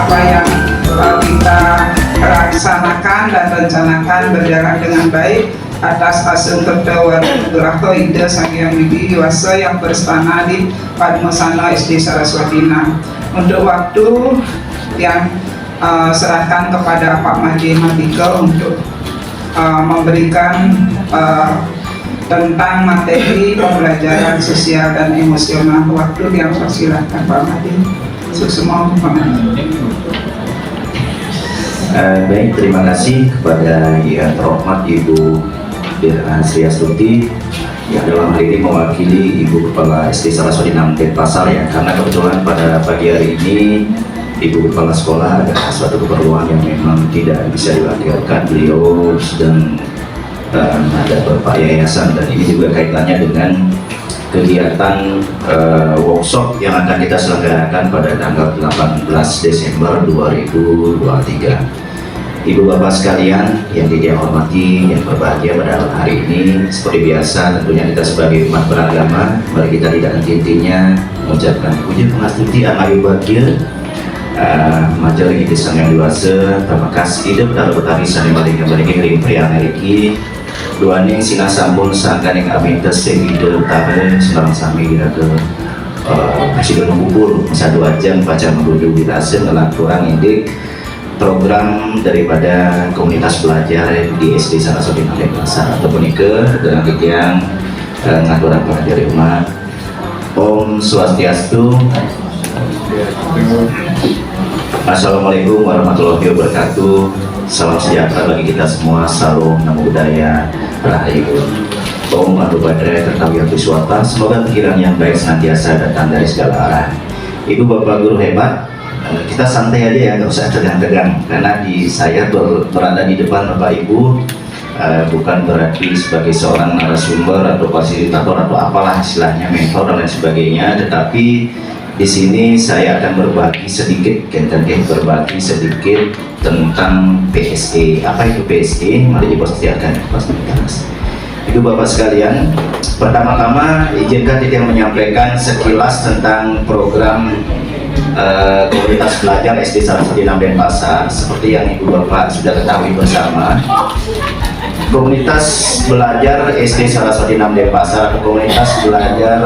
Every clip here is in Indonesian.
apa yang kita laksanakan dan rencanakan berjalan dengan baik atas asung ketua Rato Ida Sang Hyang Widi Wasa yang berstana di Padmasana SD Saraswatina. Untuk waktu yang serahkan kepada Pak Mahdi Mardika untuk memberikan tentang materi pembelajaran sosial dan emosional. Waktu yang persilahkan Pak Mahdi. Semua Pak Mahdi. Baik, terima kasih kepada Yang Terhormat Ibu Dirna Sri Astuti yang dalam hari ini mewakili Ibu Kepala SD Saraswatina Denpasar ya, karena kebetulan pada pagi hari ini Ibu Kepala Sekolah ada suatu keperluan yang memang tidak bisa diwakilkan. Beliau sedang ada beberapa yayasan dan ini juga kaitannya dengan kegiatan workshop yang akan kita selenggarakan pada tanggal 18 Desember 2023. Ibu Bapak sekalian yang hormati, yang berbahagia pada hari ini, seperti biasa tentunya kita sebagai umat beragama, mari kita tidak henti-hentinya mengucapkan puji pengastuti amayu bahagia majalah ini sang yang dewasa, terima kasih hidup dalam betari sana balik ring pria Ameriki dua ning silah sambung sangkan yang amin tesing hidup tabe sekarang sami kita ke presiden mengumpul masa 2 jam baca mengunduh di rasa ngelak kurang indik program daripada komunitas belajar di SD Saraswatina Denpasar ataupun ke dengan yang ngaturan pengajar umat. Om Swastiastu. Assalamualaikum warahmatullahi wabarakatuh. Salam sejahtera bagi kita semua. Salam namo buddhaya rahayu. Om Anu Badre Tertawi Abiswata. Semoga pikiran yang baik senantiasa datang dari segala arah. Ibu Bapak Guru hebat, kita santai aja ya, nggak usah tegang-tegang. Karena saya berada di depan Bapak Ibu bukan berarti sebagai seorang narasumber atau fasilitator atau apalah istilahnya, mentor dan lain sebagainya, tetapi di sini saya akan berbagi sedikit tentang PSE. Apa itu PSE? Mari dipersiapkan. Ibu Bapak sekalian, pertama-tama izinkan Titik menyampaikan sekilas tentang program komunitas belajar SD Saraswatina Denpasar. Seperti yang Ibu Bapak sudah ketahui bersama, komunitas belajar SD Saraswatina Denpasar atau komunitas belajar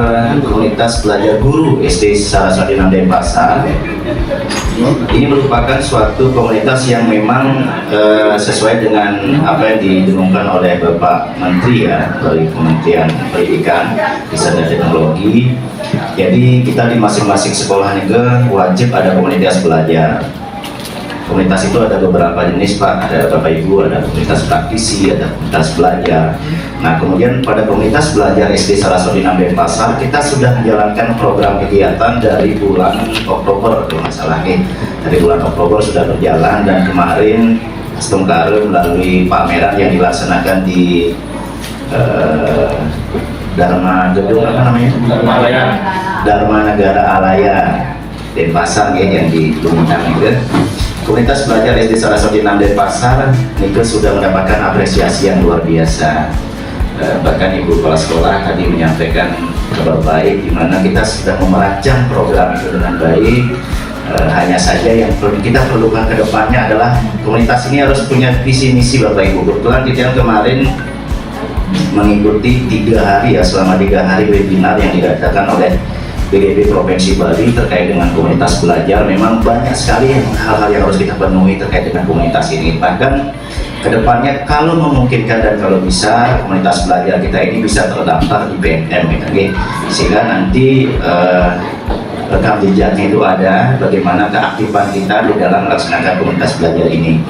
guru SD Saraswatina Denpasar ini merupakan suatu komunitas yang memang sesuai dengan apa yang didengungkan oleh Bapak Menteri ya, dari Kementerian Pendidikan, Riset dan Teknologi. Jadi kita di masing-masing sekolah negeri wajib ada komunitas belajar. Komunitas itu ada beberapa jenis Pak, ada Bapak Ibu, ada komunitas praktisi, ada komunitas belajar. Nah kemudian pada komunitas belajar SD Saraswatina Denpasar kita sudah menjalankan program kegiatan dari bulan Oktober kalau nggak salah nih. Dari bulan Oktober sudah berjalan dan kemarin Stungkare melalui pameran yang dilaksanakan di Dharma Gedung apa namanya? Dharma Negara Alaya Denpasar ya, yang di Lumintang itu. Komunitas belajar SD Saraswatina Denpasar Nika sudah mendapatkan apresiasi yang luar biasa. Bahkan Ibu Kepala Sekolah tadi menyampaikan kabar baik di mana kita sudah merancang program itu dengan baik. Hanya saja yang kita perlukan ke depannya adalah komunitas ini harus punya visi misi Bapak Ibu. Kebetulan kita yang kemarin mengikuti 3 hari ya, selama 3 hari webinar yang diadakan oleh BDB Provinsi Bali terkait dengan komunitas belajar. Memang banyak sekali hal-hal yang harus kita penuhi terkait dengan komunitas ini. Bahkan kedepannya kalau memungkinkan dan kalau bisa komunitas belajar kita ini bisa terdaftar di BNM gitu, sehingga nanti rekam jejaknya itu ada bagaimana keaktifan kita di dalam melaksanakan komunitas belajar ini.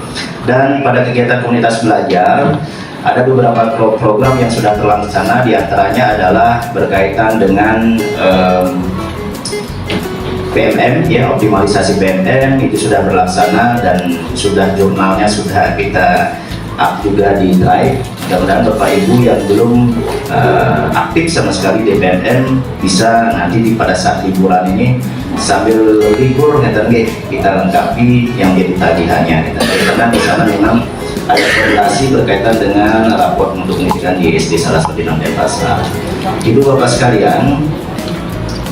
Dan pada kegiatan komunitas belajar ada beberapa program yang sudah terlaksana, diantaranya adalah berkaitan dengan PMM ya, optimalisasi PMM itu sudah berlaksana dan sudah jurnalnya sudah kita up juga di Drive. Mudah-mudahan Bapak Ibu yang belum aktif sama sekali di PMM bisa nanti pada saat liburan ini sambil libur kita lengkapi yang jadi tagihannya karena di sana memang ada koordinasi berkaitan dengan rapor untuk pendidikan di SD Saraswatina Denpasar. Ibu Bapak sekalian,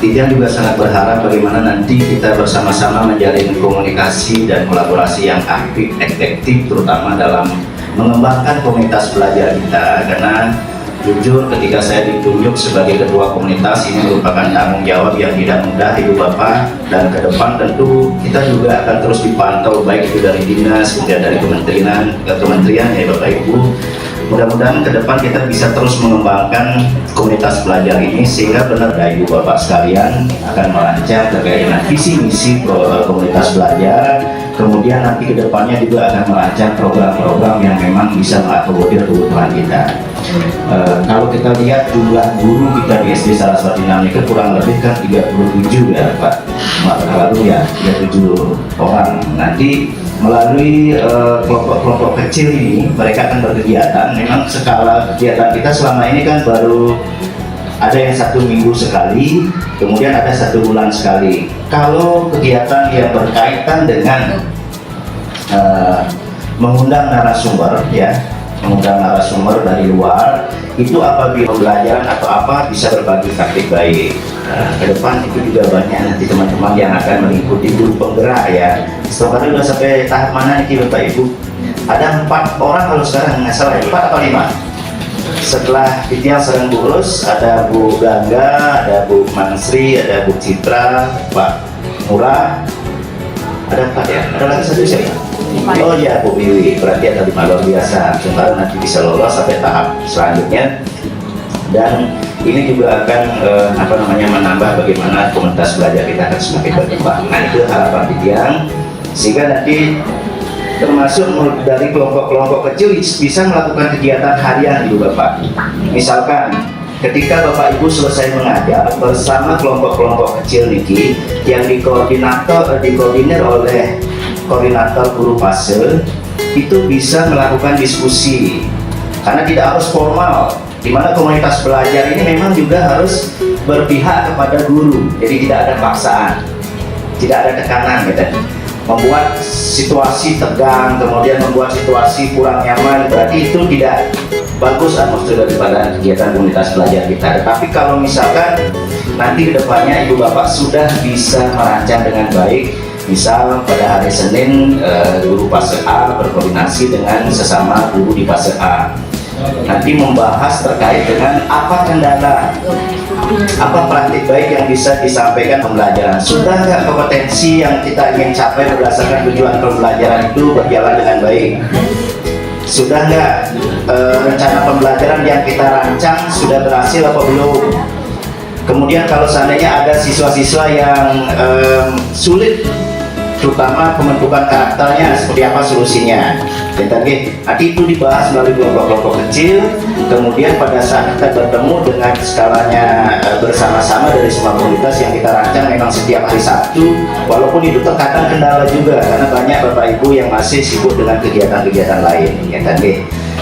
Tidian juga sangat berharap bagaimana nanti kita bersama-sama menjalin komunikasi dan kolaborasi yang aktif, efektif, terutama dalam mengembangkan komunitas belajar kita. Karena jujur ketika saya ditunjuk sebagai ketua komunitas, ini merupakan tanggung jawab yang tidak mudah Ibu Bapak, dan ke depan tentu kita juga akan terus dipantau baik itu dari dinas, kemudian dari kementerian ya Bapak Ibu. Mudah-mudahan ke depan kita bisa terus mengembangkan komunitas belajar ini sehingga benar Ibu Bapak sekalian akan merancang terkait dengan visi misi komunitas belajar. Kemudian nanti ke depannya juga akan merancang program-program yang memang bisa mengakomodir kebutuhan kita. Kalau kita lihat jumlah guru kita di SD Saraswati Namika kurang lebih kan 37 ya Pak. Lalu ya 37 orang. Nanti melalui kelompok-kelompok kecil ini mereka akan berkegiatan. Memang skala kegiatan kita selama ini kan baru ada yang 1 minggu sekali, kemudian ada 1 bulan sekali. Kalau kegiatan yang berkaitan dengan mengundang narasumber ya, mengundang narasumber dari luar, itu apabila pembelajaran atau apa bisa berbagi praktik baik. Ke depan itu juga banyak nanti teman-teman yang akan mengikuti guru penggerak ya. Sekarang sudah sampai tahap mana nih Bapak Ibu? Ada 4 orang kalau sekarang nggak salah, 4 atau 5. Setelah Tidian sedang ngurus, ada Bu Gangga, ada Bu Mansri, ada Bu Citra, Pak Murah, ada 4 ya. Ada lagi 1 siapa? Oh ya Bu Wiwi, berarti ada 5 luar biasa. Sementara nanti bisa lolos sampai tahap selanjutnya. Dan ini juga akan menambah bagaimana komunitas belajar kita akan semakin berkembang. Nah itu harapan Tidian, sehingga nanti termasuk dari kelompok-kelompok kecil bisa melakukan kegiatan harian Ibu Bapak. Misalkan ketika Bapak Ibu selesai mengajar bersama kelompok-kelompok kecil niki yang dikoordinir oleh koordinator guru fase, itu bisa melakukan diskusi karena tidak harus formal. Di mana komunitas belajar ini memang juga harus berpihak kepada guru, jadi tidak ada paksaan, tidak ada tekanan gitu. Membuat situasi tegang, kemudian membuat situasi kurang nyaman, berarti itu tidak bagus atmosfer daripada kegiatan komunitas belajar kita. Tetapi kalau misalkan nanti kedepannya Ibu Bapak sudah bisa merancang dengan baik, misal pada hari Senin guru fase A berkoordinasi dengan sesama guru di fase A, nanti membahas terkait dengan apa kendala, apa praktik baik yang bisa disampaikan pembelajaran. Sudah nggak kompetensi yang kita ingin capai berdasarkan tujuan pembelajaran itu berjalan dengan baik? Sudah nggak rencana pembelajaran yang kita rancang sudah berhasil apa belum? Kemudian kalau seandainya ada siswa-siswa yang sulit, terutama pembentukan karakternya, seperti apa solusinya. Nanti itu dibahas melalui kelompok-kelompok kecil. Kemudian pada saat kita bertemu dengan skalanya bersama-sama dari semua komunitas yang kita rancang memang setiap hari Sabtu, walaupun itu terkadang kendala juga karena banyak Bapak Ibu yang masih sibuk dengan kegiatan-kegiatan lain.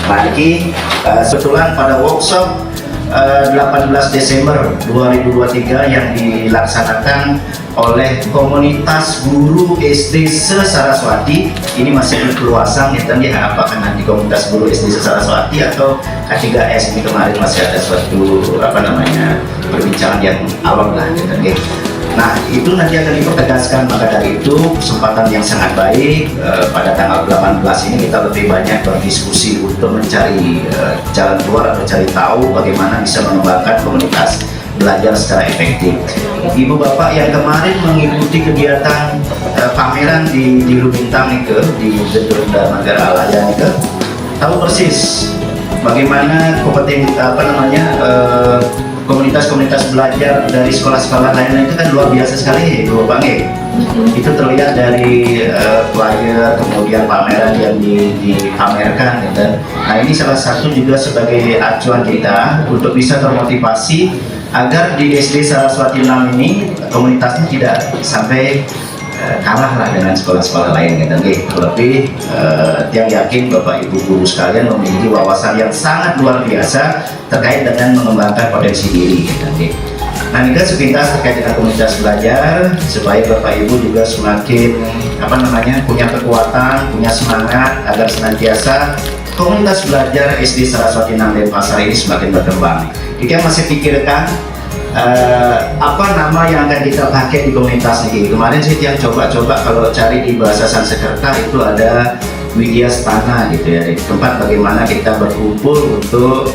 Nanti kebetulan pada workshop 18 Desember 2023 yang dilaksanakan oleh komunitas guru SD se-Saraswati, ini masih berkeluasan ya, apakah nanti komunitas guru SD se-Saraswati atau K3S. Ini kemarin masih ada suatu perbincangan yang awal lah ya. Nah itu nanti akan dipertegaskan. Maka dari itu kesempatan yang sangat baik pada tanggal 18 ini kita lebih banyak berdiskusi untuk mencari jalan keluar atau cari tahu bagaimana bisa mengembangkan komunitas belajar secara efektif. Ibu Bapak yang kemarin mengikuti kegiatan pameran di Lubintang itu, di Gedung Negara Alaya itu, tahu persis bagaimana komunitas-komunitas belajar dari sekolah-sekolah lain itu kan luar biasa sekali Ibu Bapak. Itu terlihat dari flyer, kemudian pameran yang dipamerkan gitu. Nah ini salah satu juga sebagai acuan kita untuk bisa termotivasi agar di SD Saraswati 6 ini komunitasnya tidak sampai kalah lah dengan sekolah-sekolah lain gitu. Terlebih yang yakin Bapak Ibu guru sekalian memiliki wawasan yang sangat luar biasa terkait dengan mengembangkan potensi diri gitu. Nah ini kan sepintas terkait dengan komunitas belajar supaya Bapak Ibu juga semakin punya kekuatan, punya semangat agar senantiasa komunitas belajar SD Saraswati 6 Denpasar ini semakin berkembang. Jika masih pikirkan apa nama yang akan kita pakai di komunitas ini. Kemarin sih yang coba-coba kalau cari di bahasa Sanskerta itu ada Widyastana gitu ya, tempat bagaimana kita berkumpul untuk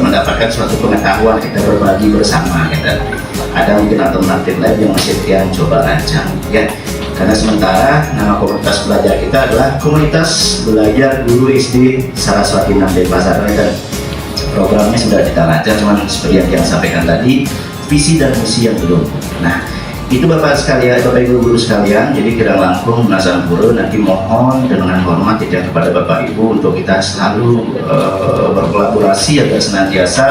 mendapatkan suatu pengetahuan, kita berbagi bersama gitu. Ada mungkin alternatif lain yang masih Tian coba rancang ya. Karena sementara nama komunitas belajar kita adalah Komunitas Belajar Guru SD Saraswati Namden Pasar. Dan programnya sudah kita rancang, cuman seperti yang Tian sampaikan tadi, visi dan misi yang belum. Nah, itu Bapak sekalian, Bapak Ibu guru sekalian, jadi Kirang Langkung Nasan Pura nanti mohon dengan hormat tidak kepada Bapak Ibu untuk kita selalu berkolaborasi agar senantiasa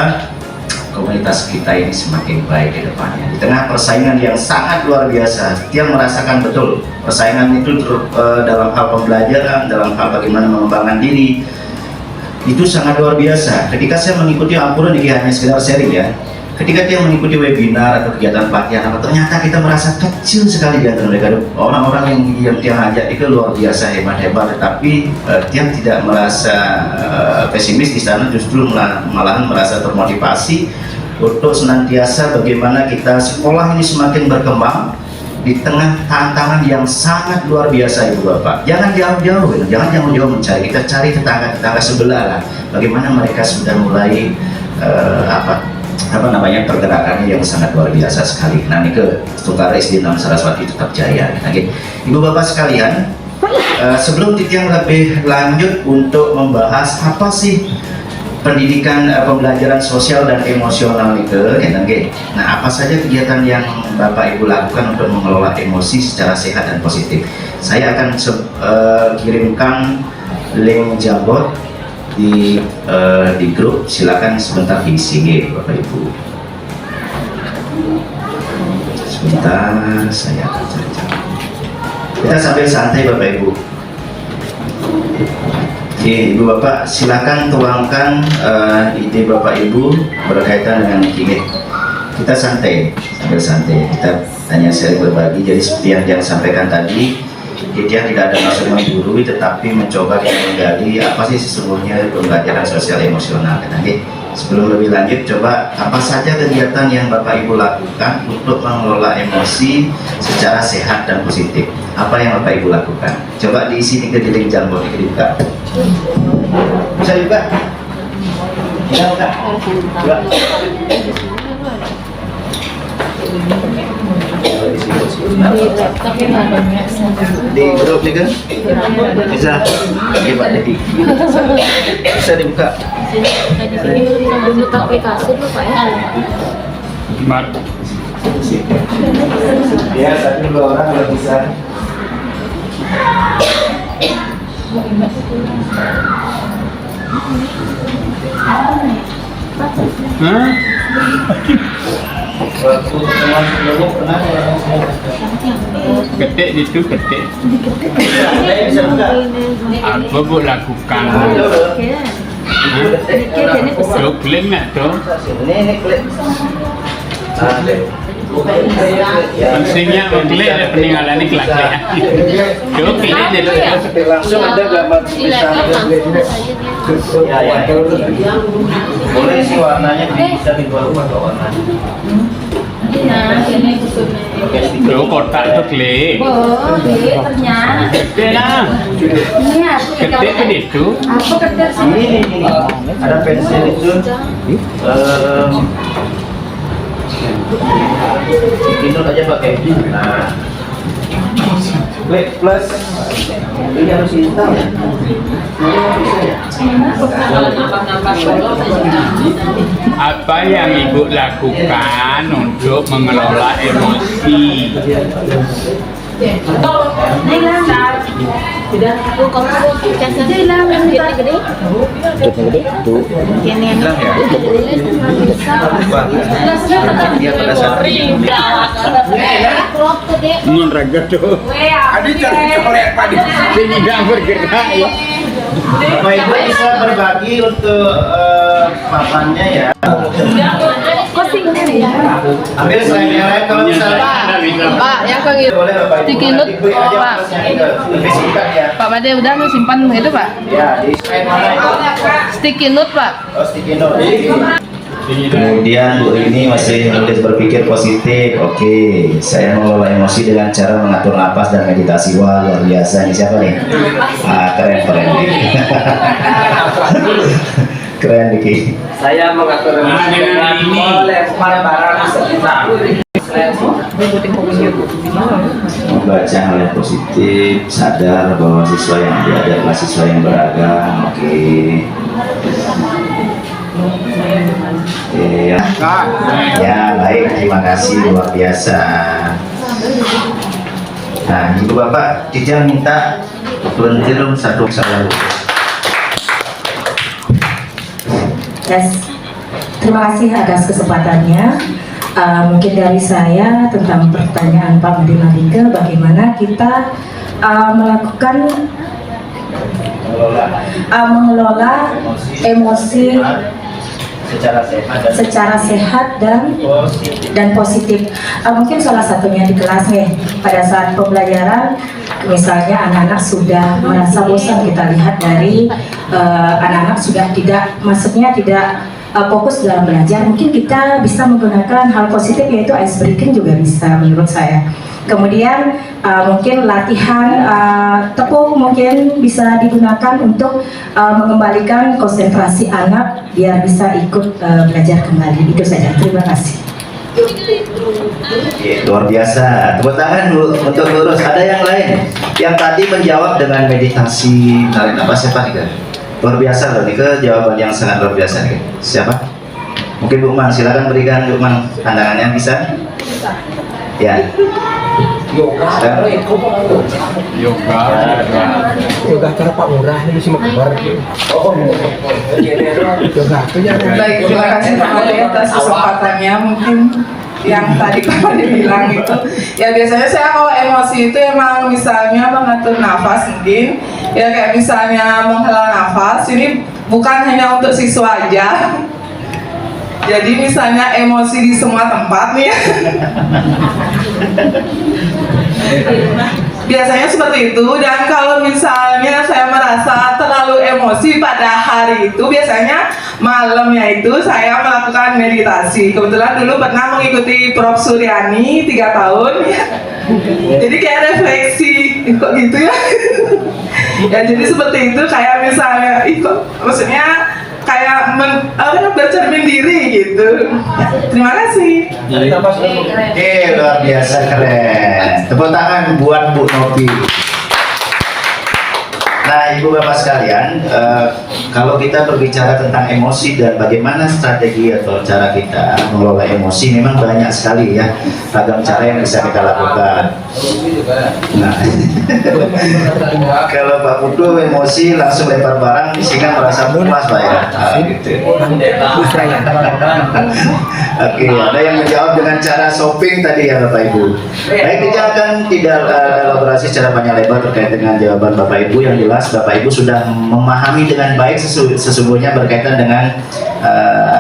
komunitas kita ini semakin baik ke depannya. Di tengah persaingan yang sangat luar biasa, Tiang merasakan betul persaingan itu dalam hal pembelajaran, dalam hal bagaimana mengembangkan diri, itu sangat luar biasa. Ketika saya mengikuti Ampura ini hanya sekedar sharing ya. Ketika dia mengikuti webinar atau kegiatan pelatihan, ternyata kita merasa kecil sekali di antara mereka. Orang-orang yang dia ajak itu luar biasa hebat-hebat, tetapi dia tidak merasa pesimis di sana, justru malahan merasa termotivasi untuk senantiasa bagaimana kita sekolah ini semakin berkembang di tengah tantangan yang sangat luar biasa Ibu Bapak. Jangan jauh-jauh, jangan jauh-jauh mencari, kita cari tetangga-tetangga sebelah lah. Bagaimana mereka sudah mulai pergerakannya yang sangat luar biasa sekali. Nah, ini ke Tungkara SD 6 Saraswati Tetap Jaya. Oke. Ibu Bapak sekalian, sebelum Tiang lebih lanjut untuk membahas apa sih pendidikan pembelajaran sosial dan emosional itu, nah apa saja kegiatan yang Bapak Ibu lakukan untuk mengelola emosi secara sehat dan positif. Saya akan kirimkan link Jamboard di grup, silakan sebentar diisi Bapak Ibu. Sebentar saya akan cari. Kita sambil santai Bapak Ibu. Oke, Ibu Bapak silakan tuangkan ide Bapak Ibu berkaitan dengan ini. Kita santai, sambil santai. Kita hanya sharing berbagi. Jadi seperti yang Tiang sampaikan tadi, dia tidak ada maksud menggurui, tetapi mencoba menggali apa sih sesungguhnya pembelajaran sosial emosional. Nanti sebelum lebih lanjut, coba apa saja kegiatan yang Bapak Ibu lakukan untuk mengelola emosi secara sehat dan positif. Apa yang Bapak Ibu lakukan? Coba diisi ke dinding Jamboard, dibuka. Bisa juga. Bisa buka. Di grup nih kan? Bisa. Oke Pak Dedi. Bisa dibuka. Buka aplikasi tuh Pak ya. Ya, satu dua orang kalau bisa. Ketik itu ketik. Apa bu lakukan? Tuh klik nak tuh. Ini klik. Fungsinya mengklik ada peninggalan ini klik. Tuh klik itu. Langsung ada gambar ya. Boleh sih warnanya bisa diubah warnanya. Tuh kotak itu klik. Boleh, ternyata. Ketik lah. Ketik kan itu. Apa ketik sih? Ini ada pensil itu. Itu aja pakai. Nah, klik plus. Ini harus install ya. Apa yang Ibu lakukan untuk mengelola emosi? Dia pada saat Menraga tuh. Adi cari coklat Pak. Sini nggak bergerak ya. Bapak Ibu bisa berbagi untuk papannya ya. Ambil selain yang lain kalau misalnya Pak, yang kayak gitu. boleh Bapak Ibu. Sticky note, Nanti klik aja Pak. plusnya itu. Lebih singkat ya. Pak Made udah nih simpan itu Pak. Ya, di slide mana itu? Sticky note Pak. Oh, sticky note. Kemudian Bu ini masih menulis berpikir positif. Oke, saya mengelola emosi dengan cara mengatur napas dan meditasi. Wah, luar biasa. Ini siapa nih? Keren nih. Keren Diki. Saya mengatur Nah, dengan ini. melempar barang sekitar. Membaca hal yang positif, sadar bahwa siswa yang ada adalah siswa yang beragam. Oke. Oke, ya. Ya, baik, terima kasih, luar biasa. Nah, Ibu Bapak, Cica minta volunteer satu salah. Yes. Terima kasih atas kesempatannya. Mungkin dari saya tentang pertanyaan Pak Medi Malika, bagaimana kita melakukan mengelola emosi secara sehat dan positif. Mungkin salah satunya di kelas nih, pada saat pembelajaran, misalnya anak-anak sudah merasa bosan, kita lihat dari anak-anak sudah tidak fokus dalam belajar. Mungkin kita bisa menggunakan hal positif, yaitu ice breaking juga bisa menurut saya. Kemudian mungkin latihan tepung mungkin bisa digunakan untuk mengembalikan konsentrasi anak biar bisa ikut belajar kembali. Itu saja, terima kasih. Luar biasa, tepuk tangan dulu untuk lurus. Ada yang lain yang tadi menjawab dengan meditasi tarik nafas, siapa nih? Luar biasa loh, ini jawaban yang sangat luar biasa nih. Siapa? Mungkin Bu Man, silakan berikan Bu Man pandangannya, bisa? Ya. Yoga karena Pak Murah ini bisa menggambar. Baik, terima kasih Pak Made atas kesempatannya. Mungkin yang tadi Pak Made bilang itu, ya biasanya saya kalau emosi itu emang misalnya mengatur nafas mungkin, ya kayak misalnya menghela nafas. Ini bukan hanya untuk siswa aja. Jadi misalnya emosi di semua tempat nih. Biasanya seperti itu. Dan kalau misalnya saya merasa terlalu emosi pada hari itu, biasanya malamnya itu saya melakukan meditasi. Kebetulan dulu pernah mengikuti Prof Suryani 3 tahun ya. Jadi kayak refleksi, kok gitu ya. Ya jadi seperti itu, kayak misalnya maksudnya kayak bercermin diri gitu. Terima kasih. Oke, luar biasa, keren. Tepuk tangan buat Bu Novi. Nah, Ibu Bapak sekalian, kalau kita berbicara tentang emosi dan bagaimana strategi atau cara kita mengelola emosi, memang banyak sekali ya ragam cara yang bisa kita lakukan. Nah, kalau Pak Putu emosi langsung lempar barang sehingga merasa puas Pak ya. Gitu. Oke, ada yang menjawab dengan cara shopping tadi ya Bapak Ibu. Baik, kita akan tidak elaborasi secara panjang lebar terkait dengan jawaban Bapak Ibu. Yang jelas Bapak Ibu sudah memahami dengan baik sesungguhnya berkaitan dengan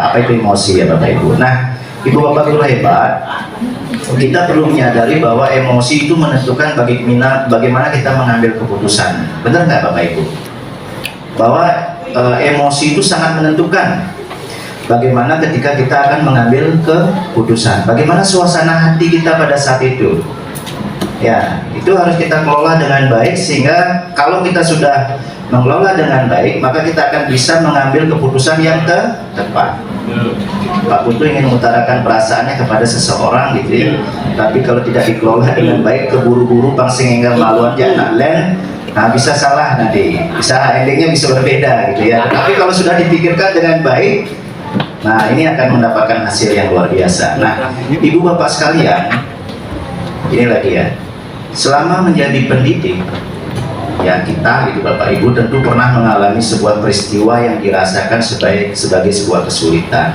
apa itu emosi ya Bapak Ibu. Nah, Ibu Bapak Guru hebat, kita perlu menyadari bahwa emosi itu menentukan bagaimana kita mengambil keputusan. Benar nggak Bapak Ibu? Bahwa emosi itu sangat menentukan bagaimana ketika kita akan mengambil keputusan, bagaimana suasana hati kita pada saat itu. Ya, itu harus kita kelola dengan baik, sehingga kalau kita sudah mengelola dengan baik, maka kita akan bisa mengambil keputusan yang tepat. Pak Putu ingin mengutarakan perasaannya kepada seseorang gitu ya, tapi kalau tidak dikelola dengan baik, keburu-buru pangsing enggal maluan jangan len, nah bisa salah nanti, bisa endingnya bisa berbeda gitu ya. Tapi kalau sudah dipikirkan dengan baik, nah ini akan mendapatkan hasil yang luar biasa. Nah, Ibu Bapak sekalian, ini lagi ya, selama menjadi pendidik, ya kita itu Bapak Ibu tentu pernah mengalami sebuah peristiwa yang dirasakan sebagai sebuah kesulitan,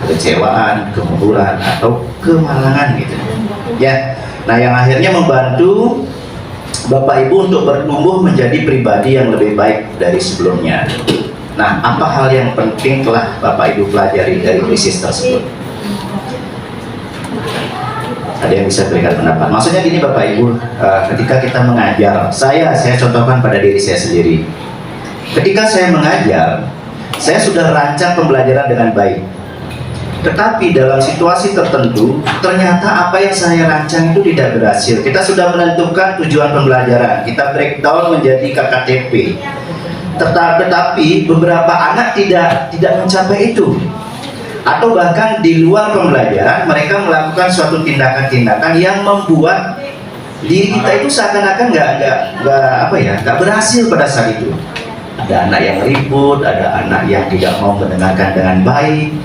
kekecewaan, kemunduran atau kemalangan gitu. Ya, nah yang akhirnya membantu Bapak Ibu untuk bertumbuh menjadi pribadi yang lebih baik dari sebelumnya. Nah, apa hal yang penting telah Bapak Ibu pelajari dari krisis tersebut? Ada yang bisa berikan pendapat? Maksudnya gini Bapak Ibu, ketika kita mengajar, saya contohkan pada diri saya sendiri. Ketika saya mengajar, saya sudah rancang pembelajaran dengan baik. Tetapi dalam situasi tertentu, ternyata apa yang saya rancang itu tidak berhasil. Kita sudah menentukan tujuan pembelajaran, kita breakdown menjadi KKTP. Tetapi beberapa anak tidak mencapai itu. Atau bahkan di luar pembelajaran, mereka melakukan suatu tindakan-tindakan yang membuat diri kita itu seakan-akan nggak berhasil pada saat itu. Ada anak yang ribut, ada anak yang tidak mau mendengarkan dengan baik,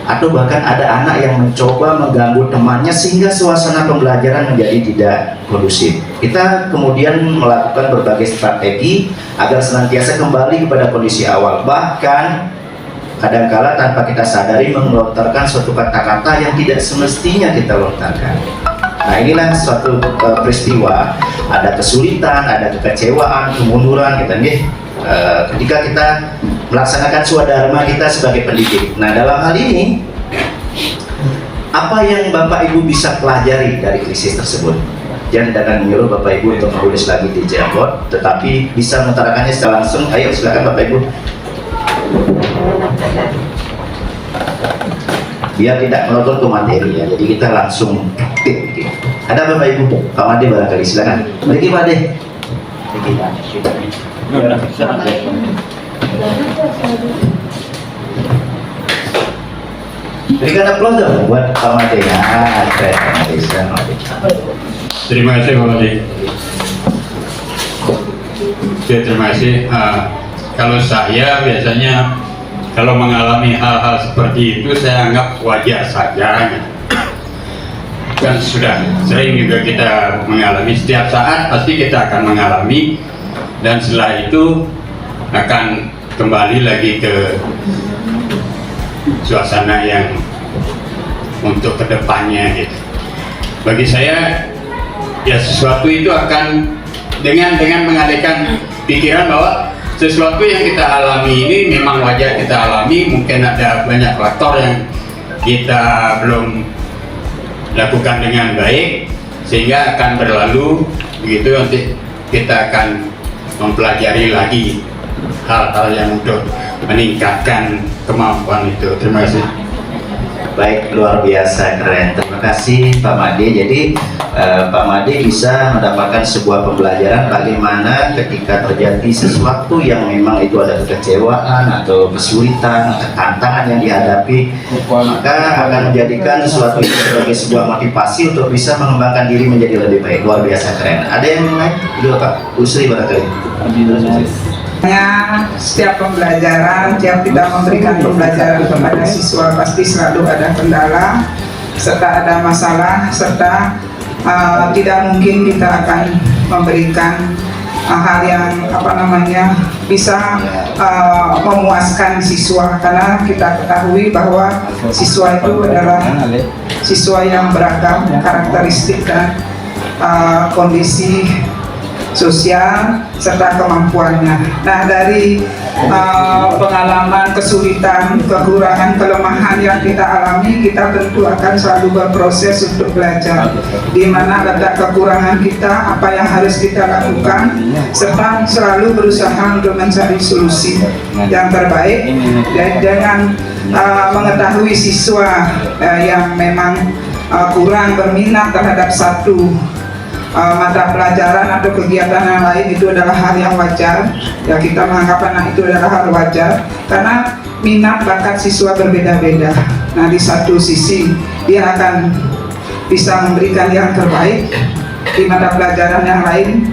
atau bahkan ada anak yang mencoba mengganggu temannya sehingga suasana pembelajaran menjadi tidak kondusif. Kita kemudian melakukan berbagai strategi agar senantiasa kembali kepada kondisi awal. Bahkan kadangkala tanpa kita sadari melontarkan suatu kata-kata yang tidak semestinya kita lontarkan. Nah, inilah suatu peristiwa, ada kesulitan, ada kekecewaan, kemunduran kita ketika kita melaksanakan swadharma kita sebagai pendidik. Nah, dalam hal ini apa yang Bapak Ibu bisa pelajari dari krisis tersebut? Jangan tidak akan menyuruh Bapak Ibu untuk menulis lagi di Jamboard, tetapi bisa mengutarakannya secara langsung. Ayo silakan Bapak Ibu. Biar tidak menuntut ke materi ya, jadi kita langsung gitu. Ada Bapak Ibu? Pak Made barangkali, silakan. Mari Pak Made. Berikan aplaus dong buat Pak Made. Terima kasih Pak Made. Terima kasih. Kalau saya biasanya kalau mengalami hal-hal seperti itu saya anggap wajar saja. Kan sudah sering juga kita mengalami, setiap saat pasti kita akan mengalami, dan setelah itu akan kembali lagi ke suasana yang untuk kedepannya gitu. Bagi saya ya sesuatu itu akan dengan mengalihkan pikiran bahwa sesuatu yang kita alami ini memang wajar kita alami, mungkin ada banyak faktor yang kita belum lakukan dengan baik sehingga akan berlalu, begitu nanti kita akan mempelajari lagi hal-hal yang untuk meningkatkan kemampuan itu. Terima kasih. Baik, luar biasa keren. Terima kasih Pak Made. Jadi Pak Made bisa mendapatkan sebuah pembelajaran bagaimana ketika terjadi sesuatu yang memang itu ada kekecewaan atau kesulitan, tantangan yang dihadapi, maka akan menjadikan sesuatu itu sebagai sebuah motivasi untuk bisa mengembangkan diri menjadi lebih baik. Luar biasa keren. Ada yang lain? Dulu Pak Usri barangkali. Setiap pembelajaran, tiap kita memberikan pembelajaran kepada siswa pasti selalu ada kendala, serta ada masalah, serta tidak mungkin kita akan memberikan hal yang bisa memuaskan siswa, karena kita ketahui bahwa siswa itu adalah siswa yang beragam karakteristik dan kondisi sosial serta kemampuannya. Nah, dari pengalaman kesulitan, kekurangan, kelemahan yang kita alami, kita tentu akan selalu berproses untuk belajar di mana letak kekurangan kita, apa yang harus kita lakukan, serta selalu berusaha untuk mencari solusi yang terbaik. Dan dengan mengetahui siswa yang memang kurang berminat terhadap satu mata pelajaran atau kegiatan yang lain, itu adalah hal yang wajar ya. Kita menganggap anak itu adalah hal wajar karena minat bakat siswa berbeda-beda. Nah, di satu sisi dia akan bisa memberikan yang terbaik, di mata pelajaran yang lain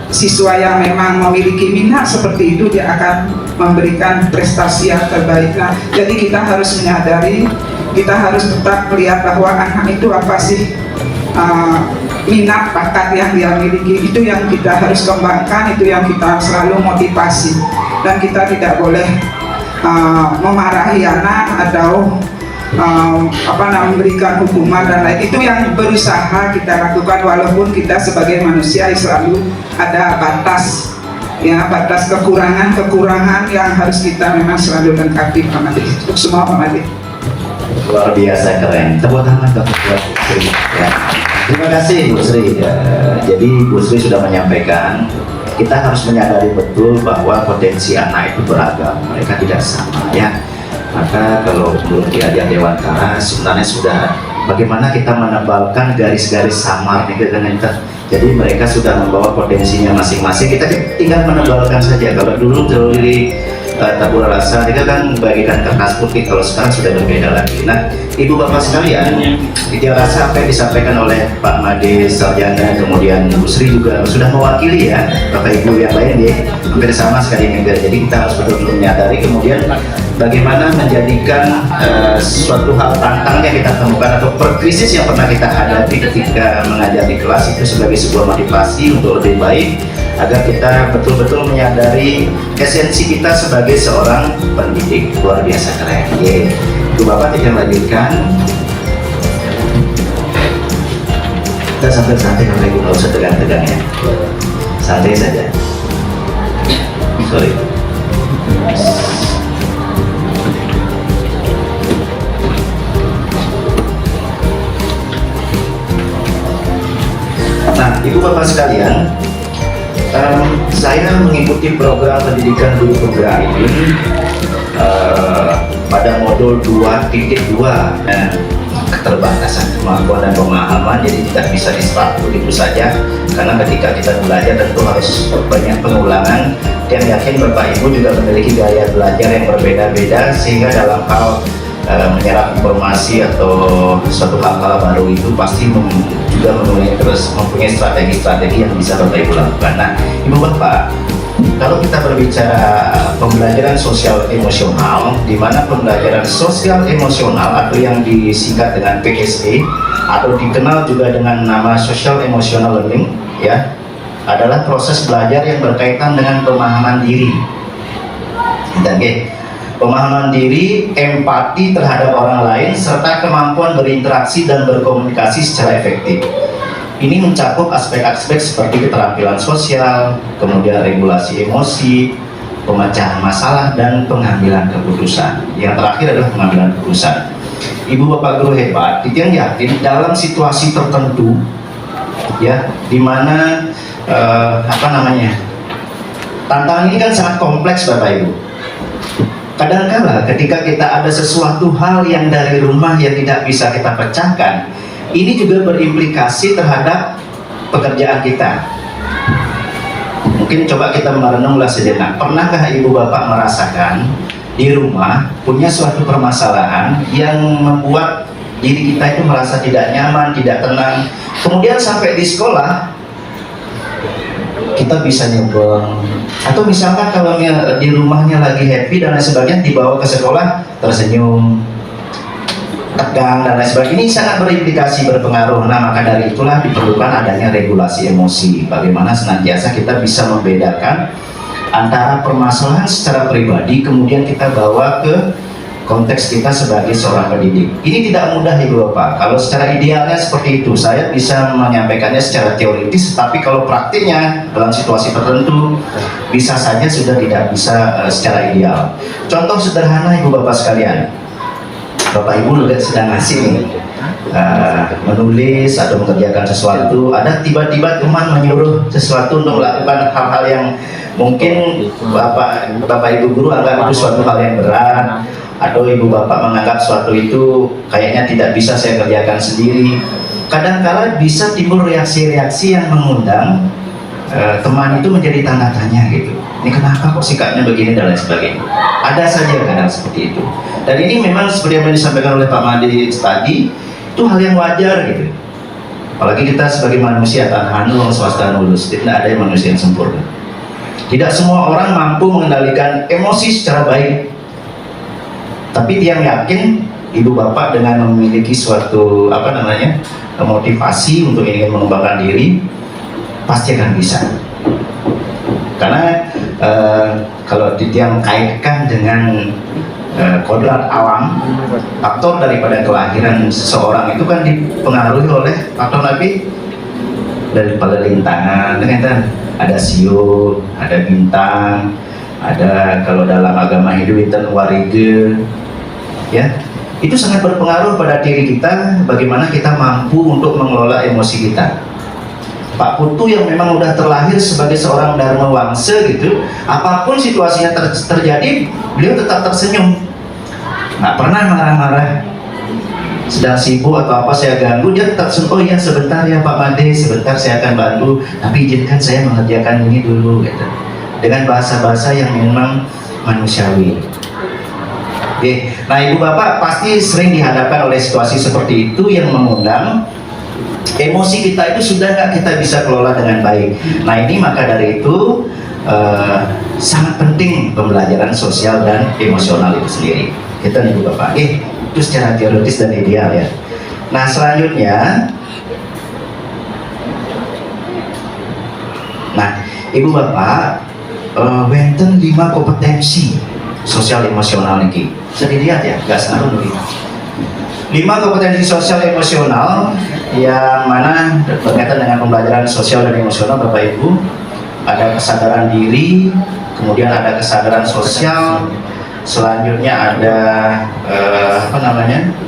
siswa yang memang memiliki minat seperti itu dia akan memberikan prestasi yang terbaik. Nah, jadi kita harus menyadari, kita harus tetap melihat bahwa anak itu apa sih minat bakat yang dia miliki, itu yang kita harus kembangkan, itu yang kita selalu motivasi. Dan kita tidak boleh memarahi anak atau memberikan hukuman dan lain. Itu yang berusaha kita lakukan, walaupun kita sebagai manusia selalu ada batas ya, batas kekurangan yang harus kita memang selalu lengkapi. Pak Made, untuk semua Pak Made. Luar biasa keren. Tepuk tangan buat Bu Sri ya. Terima kasih Bu Sri. Jadi Bu Sri sudah menyampaikan kita harus menyadari betul bahwa potensi anak itu beragam, mereka tidak sama ya. Maka kalau menurut Ki Hajar Dewantara sebenarnya sudah bagaimana kita menebalkan garis-garis samar nih dengan kita. Jadi mereka sudah membawa potensinya masing-masing, kita tinggal menebalkan saja. Kalau dulu dari tabula rasa kita kan bagikan kertas putih, kalau sekarang sudah berbeda lagi. Nah, ibu bapak sekalian, dia rasa apa yang disampaikan oleh Pak Made Sarjana, kemudian Bu Sri juga sudah mewakili ya bapak ibu yang lain ya, hampir sama sekali juga. Jadi kita harus betul-betul menyadari kemudian bagaimana menjadikan suatu hal tantangan yang kita temukan atau krisis yang pernah kita hadapi ketika mengajar di kelas itu sebagai sebuah motivasi untuk lebih baik, agar kita betul-betul menyadari esensi kita sebagai seorang pendidik. Luar biasa keren. Ibu bapak tidak lanjutkan. Kita sambil santai karena ibu nggak usah tegang-tegang ya. Santai saja. Sorry. Nah, ibu bapak sekalian, saya mengikuti program pendidikan guru program ini pada modul 2.2. Nah, keterbatasan kemampuan dan pemahaman, jadi tidak bisa di-start begitu saja, karena ketika kita belajar tentu harus banyak pengulangan. Yang yakin bapak ibu juga memiliki gaya belajar yang berbeda-beda, sehingga dalam hal menyerap informasi atau suatu hal-hal baru itu pasti juga mempunyai strategi-strategi yang bisa bapak ibu lakukan. Nah, ibu bapak, kalau kita berbicara pembelajaran sosial emosional, di mana pembelajaran sosial emosional atau yang disingkat dengan PSE atau dikenal juga dengan nama social emotional learning ya, adalah proses belajar yang berkaitan dengan pemahaman diri. Dan pemahaman diri, empati terhadap orang lain, serta kemampuan berinteraksi dan berkomunikasi secara efektif. Ini mencakup aspek-aspek seperti keterampilan sosial, kemudian regulasi emosi, pemecahan masalah, dan pengambilan keputusan. Yang terakhir adalah pengambilan keputusan. Ibu bapak guru hebat, itu yang yakin dalam situasi tertentu, ya, di mana tantangan ini kan sangat kompleks bapak ibu. Kadang-kala ketika kita ada sesuatu hal yang dari rumah yang tidak bisa kita pecahkan, ini juga berimplikasi terhadap pekerjaan kita. Mungkin coba kita merenunglah sejenak. Pernahkah ibu bapak merasakan di rumah punya suatu permasalahan yang membuat diri kita itu merasa tidak nyaman, tidak tenang, kemudian sampai di sekolah kita bisa nyebel, atau misalkan kalau di rumahnya lagi happy dan lain sebagainya, dibawa ke sekolah tersenyum, tegang dan lain sebagainya. Ini sangat berimplikasi, berpengaruh. Nah, maka dari itulah diperlukan adanya regulasi emosi. Bagaimana senantiasa kita bisa membedakan antara permasalahan secara pribadi kemudian kita bawa ke konteks kita sebagai seorang pendidik. Ini tidak mudah ibu bapak. Kalau secara idealnya seperti itu, saya bisa menyampaikannya secara teoritis, tapi kalau praktiknya dalam situasi tertentu bisa saja sudah tidak bisa secara ideal. Contoh sederhana ibu bapak sekalian, bapak ibu juga sedang ngasih nih, menulis atau mengerjakan sesuatu, ada tiba-tiba teman menyuruh sesuatu untuk melakukan hal-hal yang mungkin bapak ibu guru anggap itu suatu hal yang berat, atau ibu bapak menganggap suatu itu kayaknya tidak bisa saya kerjakan sendiri. Kadang-kala bisa timbul reaksi-reaksi yang mengundang teman itu menjadi tanda tanya gitu. Ini kenapa kok sikapnya begini dan lain sebagainya. Ada saja kadang seperti itu. Dan ini memang seperti yang disampaikan oleh Pak Made tadi, itu hal yang wajar gitu. Apalagi kita sebagai manusia, tanahanu wong swasta nulus, tidak ada yang manusia yang sempurna. Tidak semua orang mampu mengendalikan emosi secara baik. Tapi yang yakin ibu bapak dengan memiliki suatu motivasi untuk ingin mengembangkan diri, pasti akan bisa. Karena kalau yang kaitkan dengan kodrat alam, faktor daripada kelahiran seseorang itu kan dipengaruhi oleh faktor nabi dari pelintangan, kan ada sio, ada bintang, ada kalau dalam agama Hindu itu warige. Ya, itu sangat berpengaruh pada diri kita, bagaimana kita mampu untuk mengelola emosi kita. Pak Putu yang memang udah terlahir sebagai seorang Dharma Wangsa gitu, apapun situasinya terjadi, beliau tetap tersenyum. nggak pernah marah-marah. Sedang sibuk atau apa saya ganggu, dia tetap oh iya sebentar ya Pak Made, sebentar saya akan bantu, tapi izinkan saya mengerjakan ini dulu gitu. Dengan bahasa-bahasa yang memang manusiawi. Oke, nah ibu bapak pasti sering dihadapkan oleh situasi seperti itu yang mengundang emosi kita itu sudah nggak kita bisa kelola dengan baik. Nah ini maka dari itu sangat penting pembelajaran sosial dan emosional itu sendiri. Kita ibu bapak, itu secara teoritis dan ideal ya. Nah selanjutnya, nah ibu bapak, wenten 5 kompetensi sosial emosional ini. Bisa dilihat ya, nggak selalu begini. 5 kompetensi sosial emosional yang mana berkaitan dengan pembelajaran sosial dan emosional Bapak Ibu. Ada kesadaran diri, kemudian ada kesadaran sosial, selanjutnya ada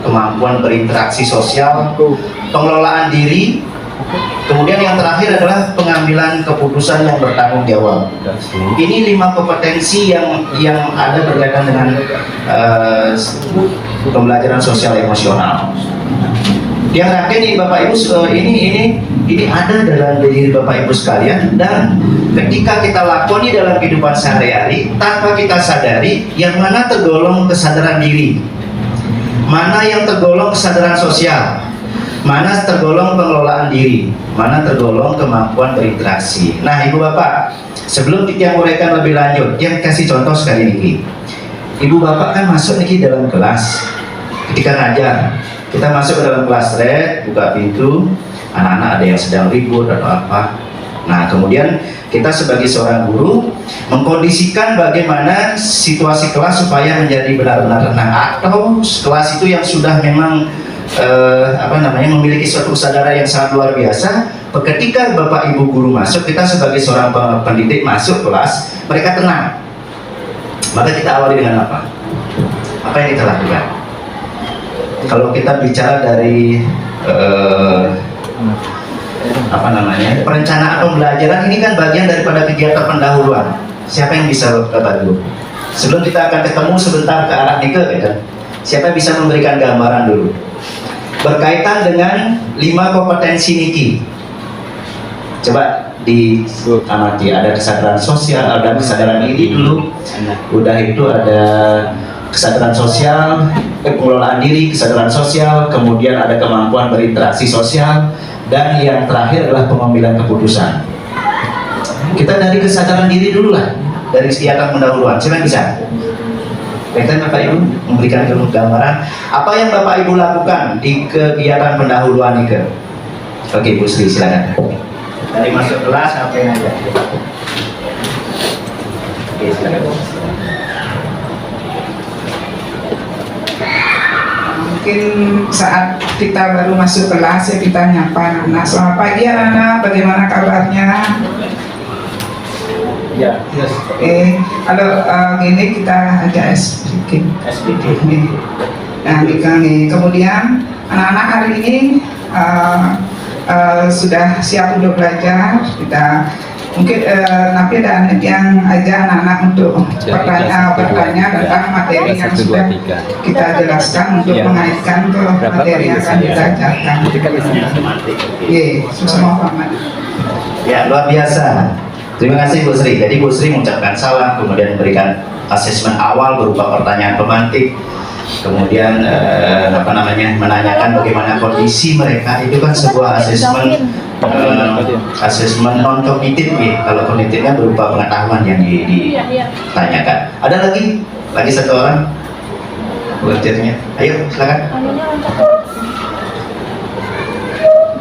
kemampuan berinteraksi sosial, pengelolaan diri, kemudian yang terakhir adalah pengambilan keputusan yang bertanggung jawab. Ini 5 kompetensi yang ada berkaitan dengan pembelajaran sosial emosional. Yang terakhir nih Bapak Ibu, ini ada dalam diri Bapak Ibu sekalian, dan ketika kita lakoni dalam kehidupan sehari-hari tanpa kita sadari, yang mana tergolong kesadaran diri, mana yang tergolong kesadaran sosial, mana tergolong pengelolaan diri, mana tergolong kemampuan berinteraksi. Nah Ibu Bapak, sebelum kita uraikan lebih lanjut, yang kasih contoh sekali ini. Ibu Bapak kan masuk nih dalam kelas, ketika ngajar, kita masuk ke dalam kelas, buka pintu, anak-anak ada yang sedang ribut atau apa. Nah kemudian kita sebagai seorang guru mengkondisikan bagaimana situasi kelas supaya menjadi benar-benar tenang, atau kelas itu yang sudah memang memiliki suatu kesadaran yang sangat luar biasa. Ketika Bapak Ibu guru masuk, kita sebagai seorang pendidik masuk kelas, mereka tenang. Maka kita awali dengan apa? Apa yang kita lakukan? Kalau kita bicara dari perencanaan pembelajaran, ini kan bagian daripada kegiatan pendahuluan. Siapa yang bisa bantu? Sebelum kita akan ketemu sebentar ke arah Nike, gitu. Siapa yang bisa memberikan gambaran dulu? Berkaitan dengan 5 kompetensi Niki. Coba diamati, ada kesadaran sosial, ada kesadaran diri dulu. Udah itu ada kesadaran sosial, pengelolaan diri, kesadaran sosial, kemudian ada kemampuan berinteraksi sosial, dan yang terakhir adalah pengambilan keputusan. Kita dari kesadaran diri dulu lah, dari kegiatan pendahuluan. Siapa yang bisa? Baikkan Bapak Ibu memberikan gambaran apa yang Bapak Ibu lakukan di kegiatan pendahuluan ini. Oke Bu Sri, silakan. Dari masuk kelas sampai aja. Oke, silakan. Mungkin saat kita baru masuk kelas ya kita nyapa anak-anak. Selamat pagi anak-anak, bagaimana kabarnya? Ya, yes. Kalau gini kita ada SPG. Nah, kemudian anak-anak hari ini sudah siap untuk belajar. Kita mungkin nanti ada anak yang aja anak-anak untuk bertanya tentang materi yang sudah kita jelaskan untuk mengaitkan ke materi yang akan kita ajarkan. Semua format. Ya, luar biasa. Terima kasih Bu Sri. Jadi Bu Sri mengucapkan salam, kemudian memberikan asesmen awal berupa pertanyaan pemantik, kemudian menanyakan bagaimana kondisi mereka. Itu kan sebuah asesmen non kognitif ya. Kalau kognitif kan berupa pengetahuan yang ditanyakan. Ada lagi satu orang belajarnya. Ayo silakan.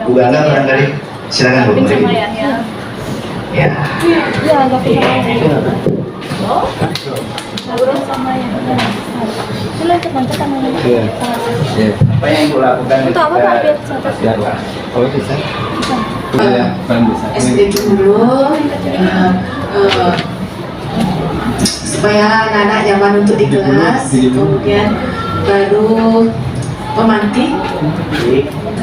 Bu Gangga barangkali, silakan Bu. Ya. Iya, agak ngobrol sama yang boleh teman-teman namanya. Apa yang ibu lakukan? Untuk apa Pak Biar catat? Oh bisa. SD dulu supaya anak-anak nyaman untuk di kelas, kemudian baru memantik,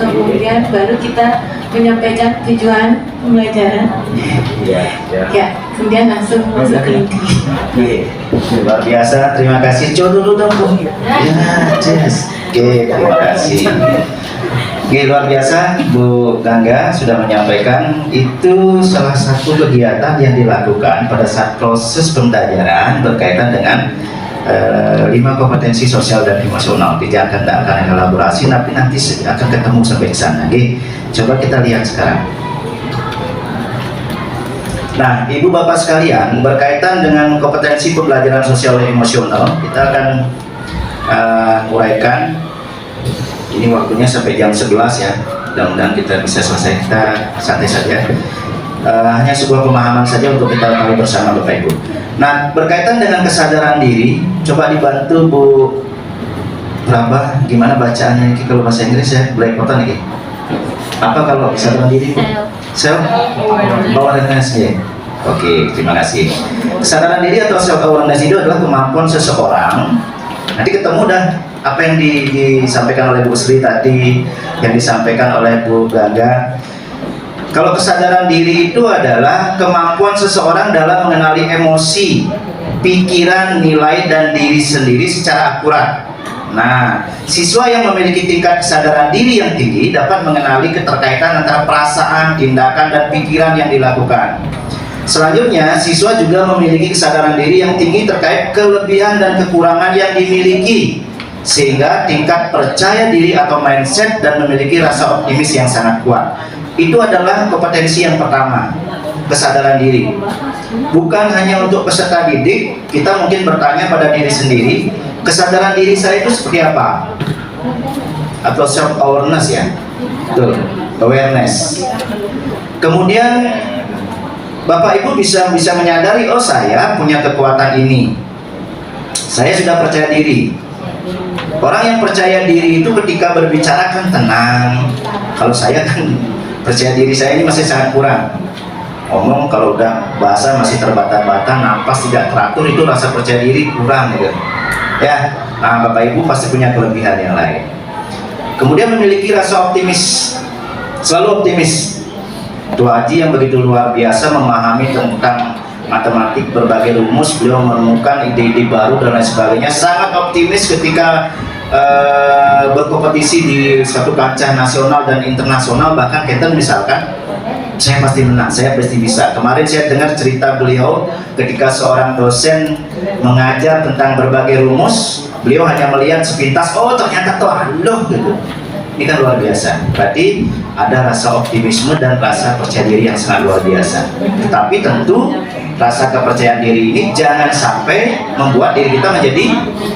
kemudian baru kita menyampaikan tujuan pembelajaran. Ya. kemudian langsung masuk ke inti. Oke, luar biasa. Terima kasih. Coba dulu dong, Bu. Ya, yes. Oke, terima kasih. Oke, luar biasa. Bu Gangga sudah menyampaikan itu salah satu kegiatan yang dilakukan pada saat proses pembelajaran berkaitan dengan 5 kompetensi sosial dan emosional. Kita akan elaborasi, tapi nanti akan ketemu sampai ke sana. Oke, coba kita lihat sekarang. Nah, ibu bapak sekalian, berkaitan dengan kompetensi pembelajaran sosial dan emosional, kita akan uraikan. Ini waktunya sampai jam 11 ya. Mudah-mudahan kita bisa selesai, kita santai saja. Hanya sebuah pemahaman saja untuk kita ketahui bersama Bapak Ibu. Nah, berkaitan dengan kesadaran diri, coba dibantu Bu Prabah, gimana bacaannya ini kalau bahasa Inggris ya, belepotan nih. Apa kalau kesadaran diri? Self awareness ya. Oke, terima kasih. Kesadaran diri atau self awareness itu adalah kemampuan seseorang. Nanti ketemu dah apa yang disampaikan oleh Bu Sri tadi, yang disampaikan oleh Bu Gangga. Kalau kesadaran diri itu adalah kemampuan seseorang dalam mengenali emosi, pikiran, nilai, dan diri sendiri secara akurat. Nah, siswa yang memiliki tingkat kesadaran diri yang tinggi dapat mengenali keterkaitan antara perasaan, tindakan, dan pikiran yang dilakukan. Selanjutnya, siswa juga memiliki kesadaran diri yang tinggi terkait kelebihan dan kekurangan yang dimiliki, sehingga tingkat percaya diri atau mindset dan memiliki rasa optimis yang sangat kuat. Itu adalah kompetensi yang pertama, kesadaran diri. Bukan hanya untuk peserta didik, kita mungkin bertanya pada diri sendiri, kesadaran diri saya itu seperti apa? Atau self awareness ya, betul, awareness. Kemudian Bapak Ibu bisa menyadari, oh saya punya kekuatan ini, saya sudah percaya diri. Orang yang percaya diri itu ketika berbicara kan tenang. Kalau saya kan percaya diri saya ini masih sangat kurang. Ngomong kalau udah bahasa masih terbata-bata, napas tidak teratur, itu rasa percaya diri kurang gitu. Ya, nah Bapak Ibu pasti punya kelebihan yang lain. Kemudian memiliki rasa optimis, selalu optimis. Tua Haji yang begitu luar biasa memahami tentang matematik, berbagai rumus, beliau menemukan ide-ide baru dan lain sebagainya. Sangat optimis ketika berkompetisi di suatu kancah nasional dan internasional. Bahkan kita misalkan, saya pasti menang, saya pasti bisa. Kemarin saya dengar cerita beliau ketika seorang dosen mengajar tentang berbagai rumus, beliau hanya melihat sepintas, oh ternyata tuh aduh gitu. Ini kan luar biasa. Berarti ada rasa optimisme dan rasa percaya diri yang sangat luar biasa. Tetapi tentu rasa kepercayaan diri ini jangan sampai membuat diri kita menjadi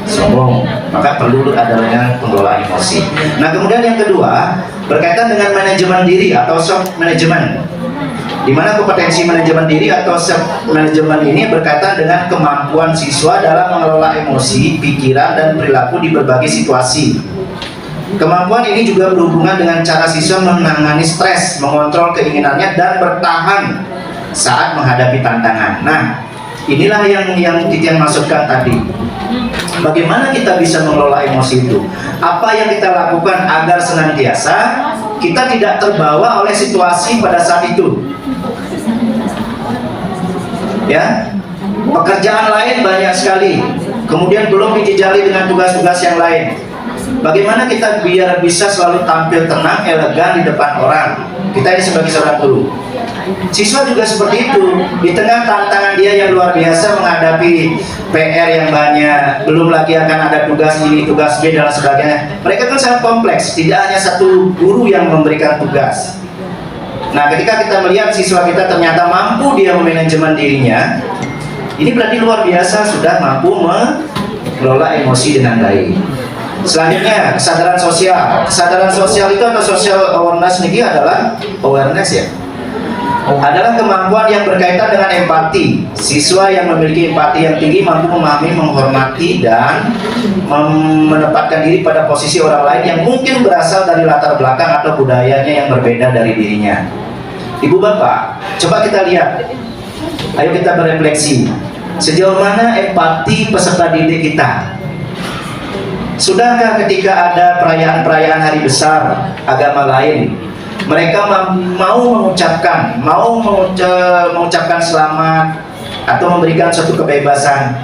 sombong. Maka perlu adanya pengelolaan emosi. Nah, kemudian yang kedua berkaitan dengan manajemen diri atau self management, di mana kompetensi manajemen diri atau self management ini berkaitan dengan kemampuan siswa dalam mengelola emosi, pikiran, dan perilaku di berbagai situasi. Kemampuan ini juga berhubungan dengan cara siswa menangani stres, mengontrol keinginannya, dan bertahan saat menghadapi tantangan. Nah, inilah yang Titian maksudkan tadi. Bagaimana kita bisa mengelola emosi itu? Apa yang kita lakukan agar senantiasa kita tidak terbawa oleh situasi pada saat itu? Ya, pekerjaan lain banyak sekali, kemudian belum dijejali dengan tugas-tugas yang lain. Bagaimana kita biar bisa selalu tampil tenang, elegan di depan orang? Kita ini sebagai seorang guru. Siswa juga seperti itu. Di tengah tantangan dia yang luar biasa menghadapi PR yang banyak, belum lagi akan ada tugas ini, tugas B, dan sebagainya. Mereka kan sangat kompleks. Tidak hanya satu guru yang memberikan tugas. Nah, ketika kita melihat siswa kita ternyata mampu dia memanajemen dirinya, ini berarti luar biasa sudah mampu mengelola emosi dengan baik. Selanjutnya, kesadaran sosial. Kesadaran sosial itu atau social awareness ini adalah awareness ya. Adalah kemampuan yang berkaitan dengan empati. Siswa yang memiliki empati yang tinggi mampu memahami, menghormati, dan menempatkan diri pada posisi orang lain yang mungkin berasal dari latar belakang atau budayanya yang berbeda dari dirinya. Ibu bapak, coba kita lihat. Ayo kita berefleksi. Sejauh mana empati peserta didik kita? Sudahkah ketika ada perayaan-perayaan hari besar agama lain, mereka mau mengucapkan selamat, atau memberikan suatu kebebasan.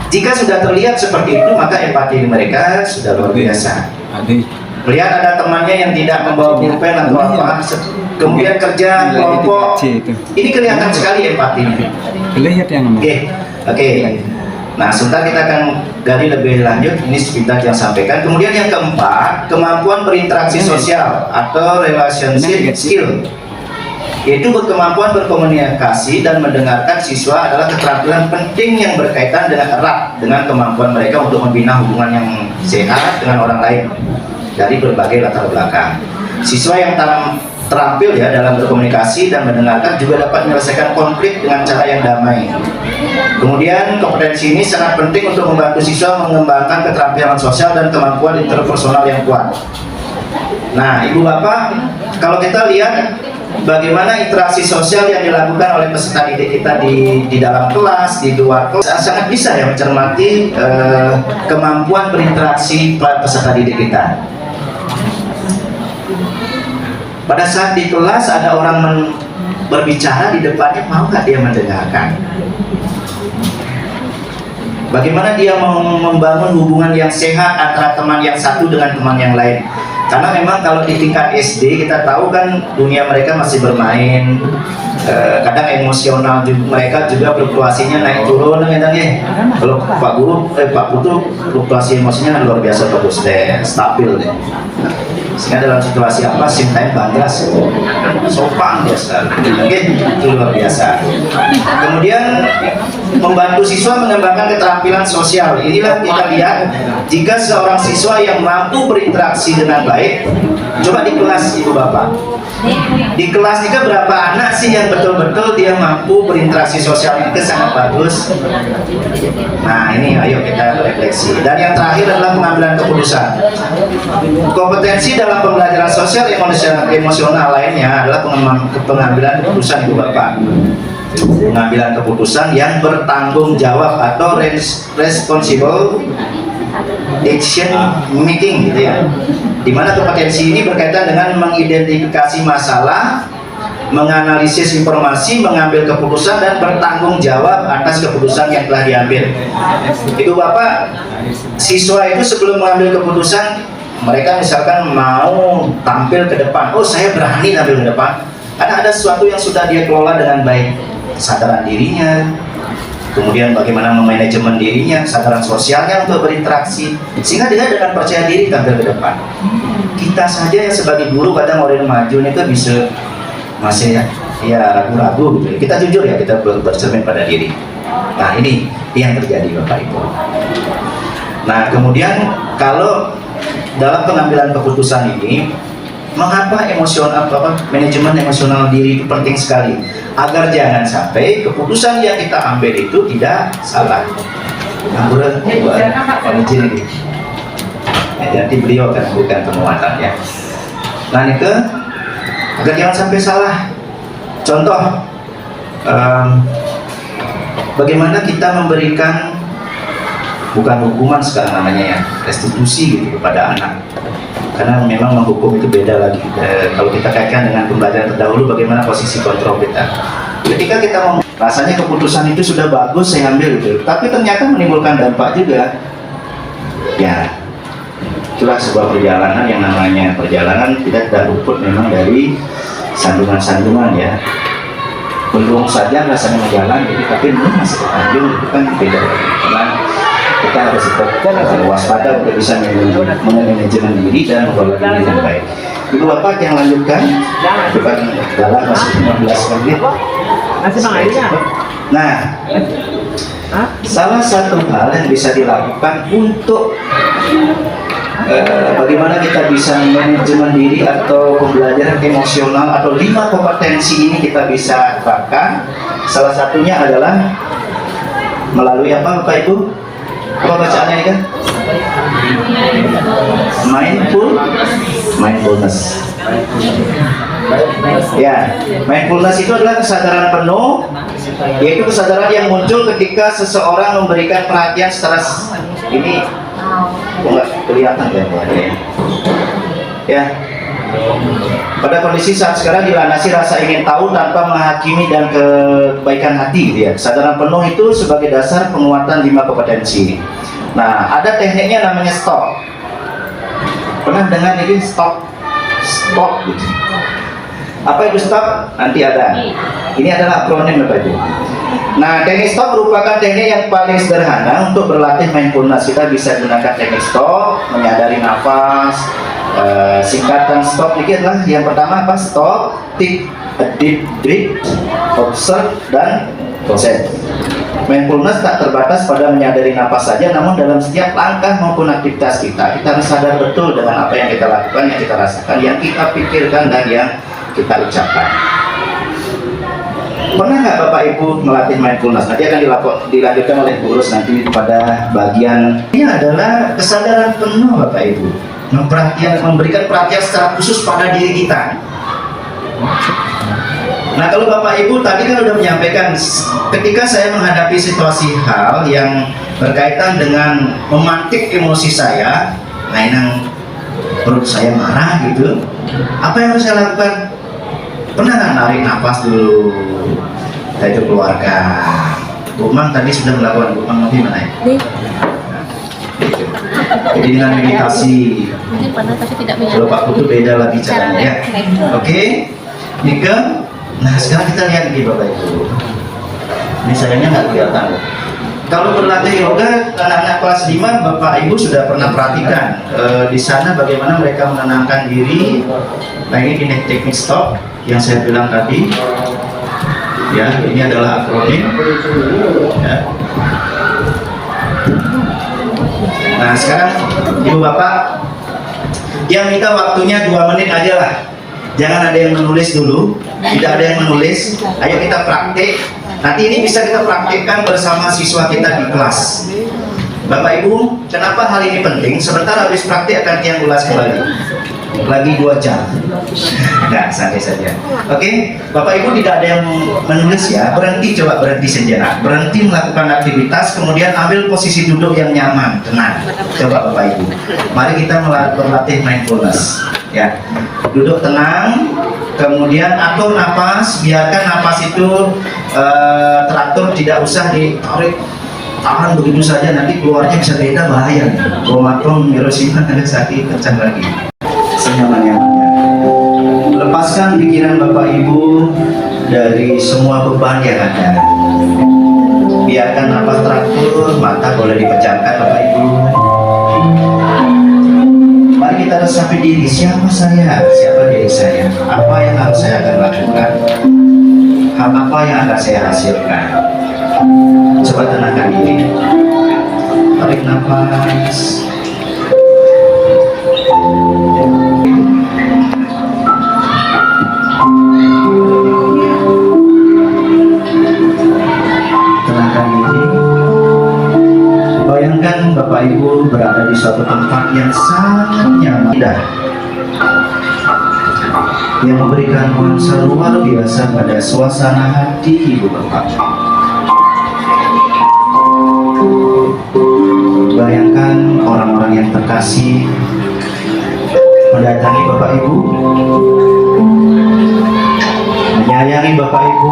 Jika sudah terlihat seperti itu, maka empati mereka sudah luar biasa. Melihat ada temannya yang tidak membawa pulpen atau apa, kemudian kerja kelompok, ini kelihatan sekali empatinya. Oke. Nah, sebentar kita akan gali lebih lanjut. Ini sebentar yang sampaikan. Kemudian yang keempat, kemampuan berinteraksi sosial atau relationship skill, yaitu kemampuan berkomunikasi dan mendengarkan siswa adalah keterampilan penting yang berkaitan dengan erat dengan kemampuan mereka untuk membina hubungan yang sehat dengan orang lain dari berbagai latar belakang. Siswa yang terampil ya dalam berkomunikasi dan mendengarkan juga dapat menyelesaikan konflik dengan cara yang damai. Kemudian kompetensi ini sangat penting untuk membantu siswa mengembangkan keterampilan sosial dan kemampuan interpersonal yang kuat. Nah, Ibu Bapak, kalau kita lihat bagaimana interaksi sosial yang dilakukan oleh peserta didik kita di dalam kelas, di luar kelas, sangat bisa ya mencermati kemampuan berinteraksi peserta didik kita. Pada saat di kelas ada orang berbicara di depannya, mau nggak dia mendengarkan? Bagaimana dia mau membangun hubungan yang sehat antara teman yang satu dengan teman yang lain? Karena memang kalau di tingkat SD kita tahu kan dunia mereka masih bermain, kadang emosional juga, mereka juga fluktuasinya naik turun kadang ya. Kalau Pak Putu fluktuasi emosinya luar biasa bagus deh, stabil deh. Sehingga dalam situasi apa Sintayong Bandras sopan dia sekali, itu luar biasa. Kemudian membantu siswa mengembangkan keterampilan sosial. Inilah kita lihat jika seorang siswa yang mampu berinteraksi dengan baik. Coba di kelas Ibu Bapak, di kelas juga berapa anak sih yang betul-betul dia mampu berinteraksi sosial? Itu sangat bagus. Nah, ini ayo kita refleksi. Dan yang terakhir adalah pengambilan keputusan. Kompetensi dalam pembelajaran sosial emosional lainnya adalah pengambilan keputusan Ibu Bapak. Pengambilan keputusan yang bertanggung jawab atau responsible action making gitu ya. Dimana kompetensi ini berkaitan dengan mengidentifikasi masalah, menganalisis informasi, mengambil keputusan dan bertanggung jawab atas keputusan yang telah diambil. Ibu Bapak, siswa itu sebelum mengambil keputusan, mereka misalkan mau tampil ke depan, oh saya berani tampil ke depan, ada sesuatu yang sudah dia kelola dengan baik, kesadaran dirinya, kemudian bagaimana memanajemen dirinya, kesadaran sosialnya untuk berinteraksi, sehingga dia dengan percaya diri tampil ke depan. Kita saja yang sebagai guru kadang orang maju itu bisa masih ya ragu-ragu gitu. Kita jujur ya, kita bercermin pada diri. Nah, ini yang terjadi Bapak Ibu. Nah, kemudian kalau dalam pengambilan keputusan ini, mengapa manajemen emosional diri itu penting sekali, agar jangan sampai keputusan yang kita ambil itu tidak salah. Nah, izin ini. Jadi beliau akan memberikan penguatan ya. Nah, itu agar jangan sampai salah. Contoh, bagaimana kita memberikan bukan hukuman sekarang namanya ya, restitusi gitu kepada anak. Karena memang menghukum itu beda lagi. Kalau kita kaitkan dengan pembelajaran terdahulu, bagaimana posisi kontrol kita. Ketika kita rasanya keputusan itu sudah bagus saya ambil gitu, tapi ternyata menimbulkan dampak juga. Ya, itulah sebuah perjalanan yang namanya perjalanan tidak luput memang dari sandungan-sandungan ya. Belum saja rasanya berjalan, tapi masih terlanjur itu kan beda. Karena kita harus tetap waspada untuk bisa manajemen diri dan mengelola diri yang baik. Ibu Bapak yang lanjutkan, bukan dalam masih 15 menit. Nah, salah satu hal yang bisa dilakukan untuk bagaimana kita bisa manajemen diri atau pembelajaran emosional atau 5 kompetensi ini kita bisa terapkan. Salah satunya adalah melalui apa Bapak Ibu? Apa bacaannya ini kan? Mindfulness. Ya, mindfulness itu adalah kesadaran penuh, yaitu kesadaran yang muncul ketika seseorang memberikan perhatian secara ini nggak kelihatan ya, ya Pada kondisi saat sekarang dilandasi rasa ingin tahu tanpa menghakimi dan kebaikan hati, gitu ya. Kesadaran penuh itu sebagai dasar penguatan 5 kompetensi. Nah, ada tekniknya namanya stop. Pernah dengar ini stop? Stop gitu. Apa itu stop? Nanti ada. Ini adalah akronim Bapak Ibu. Nah, teknik stop merupakan teknik yang paling sederhana untuk berlatih mindfulness. Kita bisa gunakan teknik stop, menyadari nafas. Singkatan stop ini adalah yang pertama apa? Stop, take a deep breath, observe, dan proses. Mindfulness tak terbatas pada menyadari nafas saja, namun dalam setiap langkah maupun aktivitas kita harus sadar betul dengan apa yang kita lakukan, yang kita rasakan, yang kita pikirkan, dan yang kita ucapkan. Pernah nggak Bapak Ibu melatih mindfulness? Nanti akan dilanjutkan oleh Bu Rus nanti pada bagian ini adalah kesadaran penuh Bapak Ibu, memberikan perhatian secara khusus pada diri kita. Nah, kalau Bapak Ibu tadi kan sudah menyampaikan, ketika saya menghadapi situasi hal yang berkaitan dengan memantik emosi saya, nah ini perut saya marah gitu, apa yang harus saya lakukan? Pernah nggak narik nafas dulu? Kita itu keluarga. Bu Mang tadi sudah melakukan, Bu Mang nanti mana ya? Jadi dengan meditasi. Kalau Pak Putu beda lagi caranya ya. Oke, Nika. Nah sekarang kita lihat di Bapak Ibu. Ini sayangnya nggak kelihatan. Kalau berlatih yoga, anak-anak kelas 5 Bapak Ibu sudah pernah perhatikan di sana bagaimana mereka menenangkan diri. Nah ini teknik stop yang saya bilang tadi. Ya, ini adalah akronim. Ya. Nah sekarang Ibu Bapak yang minta waktunya 2 menit aja lah. Jangan ada yang menulis dulu, tidak ada yang menulis. Ayo kita praktik. Nanti ini bisa kita praktikkan bersama siswa kita di kelas. Bapak Ibu, kenapa hal ini penting? Sebentar habis praktik akan Tiang ulas kembali. Lagi 2 jam. Nah, santai saja. Oke, Bapak Ibu tidak ada yang menulis ya. Berhenti, coba berhenti sejenak. Berhenti melakukan aktivitas, kemudian ambil posisi duduk yang nyaman, tenang. Coba Bapak Ibu. Mari kita berlatih mindfulness. Ya, duduk tenang, kemudian atur nafas, biarkan nafas itu teratur, tidak usah ditarik, tahan begitu saja, nanti keluarnya bisa beda, bahaya. Romatron, Hiroshima ada sakit, pecah lagi. Senyaman-nyamannya. Lepaskan pikiran Bapak Ibu dari semua beban yang ada. Biarkan nafas teratur, mata boleh dipejamkan Bapak Ibu. Mari kita resapi diri, siapa saya, siapa diri saya, apa yang harus saya akan lakukan, hal apa yang akan saya hasilkan. Coba tenangkan diri, tarik nafas, tenangkan diri. Bayangkan Bapak Ibu berada di suatu tempat yang sangat nyaman, yang memberikan nuansa luar biasa pada suasana hati Ibu Bapak. Bayangkan orang-orang yang terkasih mendatangi Bapak Ibu, menyayangi Bapak Ibu.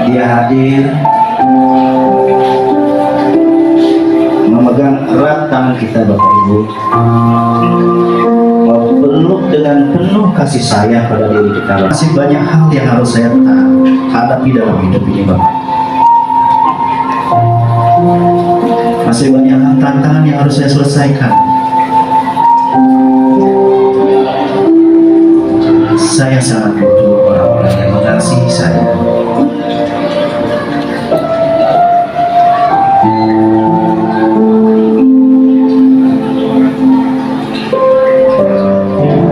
Dia hadir, memegang erat tangan kita Bapak Ibu, peluk dengan penuh kasih sayang pada diri kita. Masih banyak hal yang harus saya hadapi dalam hidup ini Bapak. Masih banyak hal tantangan yang harus saya selesaikan. Saya sangat butuh orang-orang yang mengasihi saya.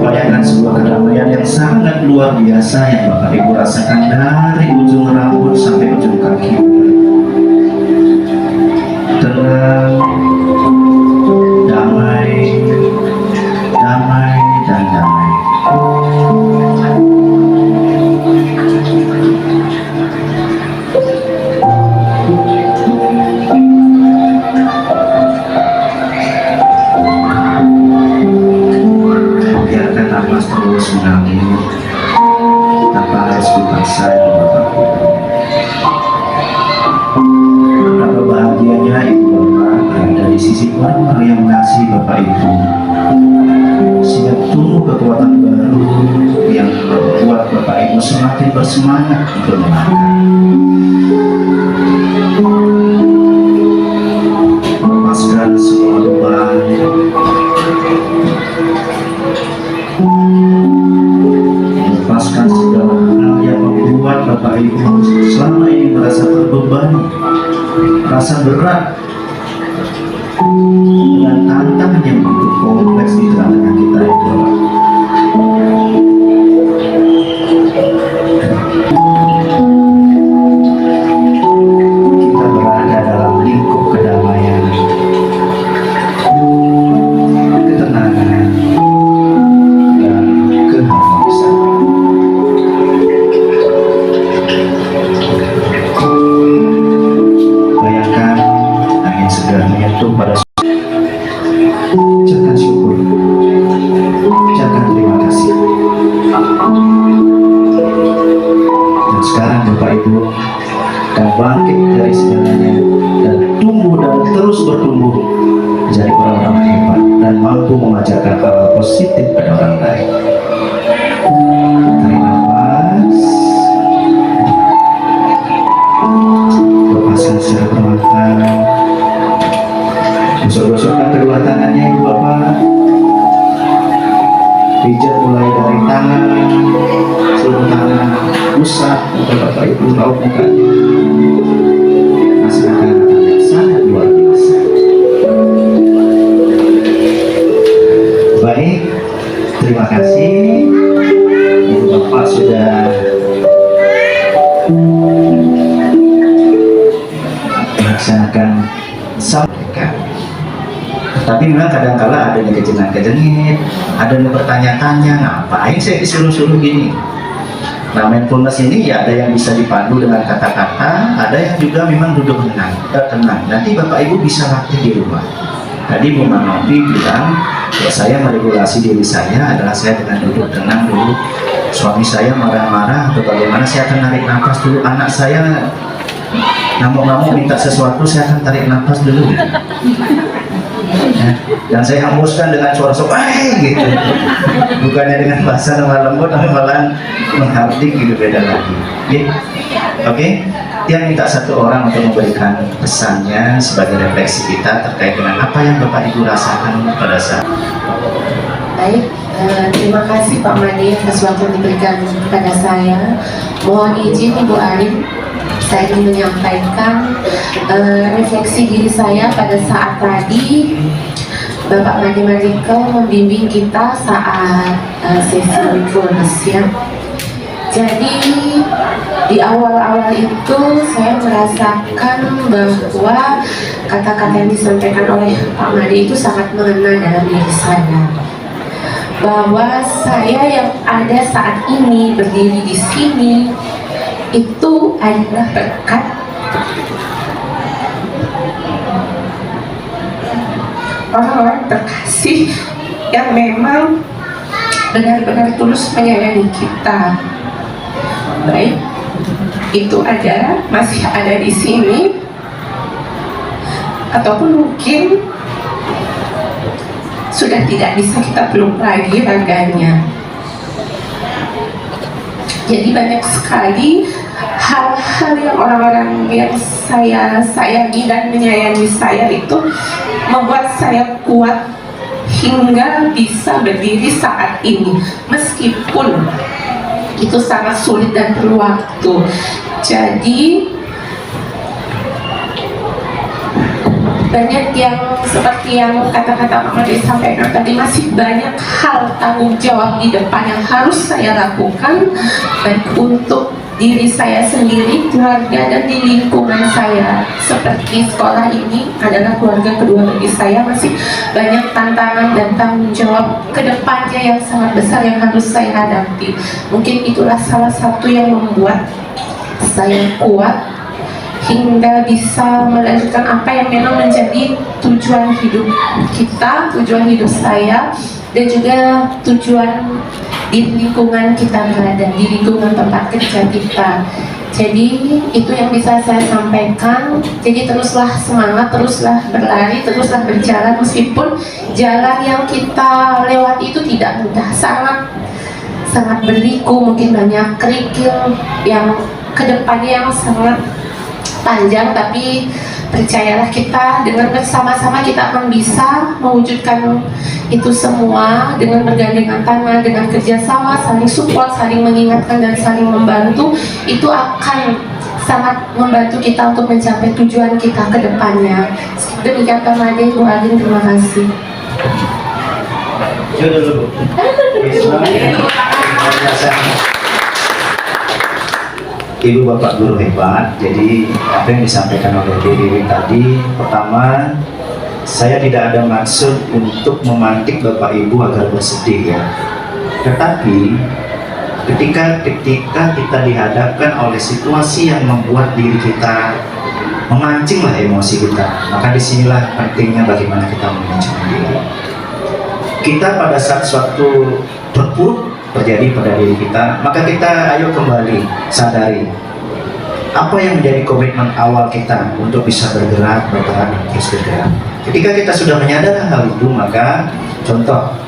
Bayangkan sebuah kedamaian yang sangat luar biasa yang Bapak Ibu rasakan dari ujung rambut sampai ujung kaki. Tenang, damai, damai, dan damai. kondisi orang-orang yang mengasihi Bapak Ibu, sehingga tumbuh kekuatan baru yang membuat Bapak Ibu semakin bersemangat untuk melangkah. Lepaskan semua beban, lepaskan segala hal yang membuat Bapak Ibu selama ini merasa terbebani, merasa berat dengan tantangan yang begitu kompleks di tengah-tengah kita itu. Kita berada dalam lingkup kedamaian, ketenangan, dan keharmonisan. Bayangkan angin segar menyentuh pada ucapkan syukur, ucapkan terima kasih. Dan sekarang Bapak Ibu akan bangkit dari segalanya dan tumbuh dan terus bertumbuh menjadi orang-orang hebat dan mampu mengajarkan hal positif pada orang lain. Tarik nafas, lepaskan secara perlahan. Gosok-gosokkan kedua tangannya Ibu Bapak. Pijat mulai dari tangan, seluruh tangan, usap muka Bapak Ibu, raut mukanya. Rasakan yang sangat luar biasa. Baik, terima kasih. Ibu Bapak sudah melaksanakan sampaikan. Tapi memang kadang-kala ada yang kejengat-kejenit, ada yang bertanya-tanya, ngapain saya disuruh-suruh gini? Nah, mindfulness ini ya ada yang bisa dipandu dengan kata-kata, ada yang juga memang duduk tenang. Nanti Bapak Ibu bisa latih di rumah. Tadi Bu Manopi bilang, kalau saya meregulasi diri saya adalah saya dengan duduk tenang dulu. Suami saya marah-marah atau bagaimana, saya akan narik nafas dulu. Anak saya ngamuk-ngamuk minta sesuatu, saya akan tarik nafas dulu. Ya, dan saya hembuskan dengan suara gitu, bukannya dengan bahasa lemah lembut, tapi malah menghardik gitu, beda lagi. Oke. Dia minta satu orang untuk memberikan pesannya sebagai refleksi kita terkait dengan apa yang Bapak Ibu rasakan pada saat. Baik, terima kasih Pak Made atas waktu yang diberikan kepada saya. Mohon izin Ibu Arin, saya ingin menyampaikan refleksi diri saya pada saat tadi Bapak Made Mariko membimbing kita saat sesi mindfulness ya. Jadi di awal-awal itu saya merasakan bahwa kata-kata yang disampaikan oleh Pak Made itu sangat mengena dalam diri saya. Bahwa saya yang ada saat ini berdiri di sini itu adalah berkat orang-orang terkasih yang memang benar-benar tulus menyayangi kita. Baik, itu ada, masih ada di sini, ataupun mungkin sudah tidak bisa kita peluk lagi raganya. Jadi banyak sekali hal-hal yang orang-orang yang saya sayangi dan menyayangi saya itu membuat saya kuat hingga bisa berdiri saat ini, meskipun itu sangat sulit dan perlu waktu. Jadi banyak yang seperti yang kata-kata Pak Made sampaikan tadi, masih banyak hal tanggung jawab di depan yang harus saya lakukan, baik untuk diri saya sendiri, keluarga, dan di lingkungan saya. Seperti sekolah ini adalah keluarga kedua bagi saya, masih banyak tantangan dan tanggung jawab ke depannya yang sangat besar yang harus saya hadapi. Mungkin itulah salah satu yang membuat saya kuat hingga bisa melanjutkan apa yang memang menjadi tujuan hidup kita, tujuan hidup saya, dan juga tujuan di lingkungan kita berada, di lingkungan tempat kerja kita. Jadi itu yang bisa saya sampaikan. Jadi teruslah semangat, teruslah berlari, teruslah berjalan meskipun jalan yang kita lewati itu tidak mudah, sangat berliku, mungkin banyak kerikil yang kedepannya yang sangat panjang, tapi percayalah kita dengan bersama-sama kita akan bisa mewujudkan itu semua dengan bergandengan tangan, dengan kerjasama, saling support, saling mengingatkan dan saling membantu. Itu akan sangat membantu kita untuk mencapai tujuan kita ke depannya. Demikian Pak Made, Bu Agin, terima kasih. Ibu Bapak guru hebat. Jadi apa yang disampaikan oleh Dewi tadi, pertama saya tidak ada maksud untuk memantik Bapak Ibu agar bersedih ya. Tetapi ketika kita dihadapkan oleh situasi yang membuat diri kita memancinglah emosi kita, maka disinilah pentingnya bagaimana kita memanage diri. Kita pada saat suatu terpuruk terjadi pada diri kita, maka kita ayo kembali sadari apa yang menjadi komitmen awal kita untuk bisa bergerak dan terus bergerak. Ketika kita sudah menyadari hal itu, maka contoh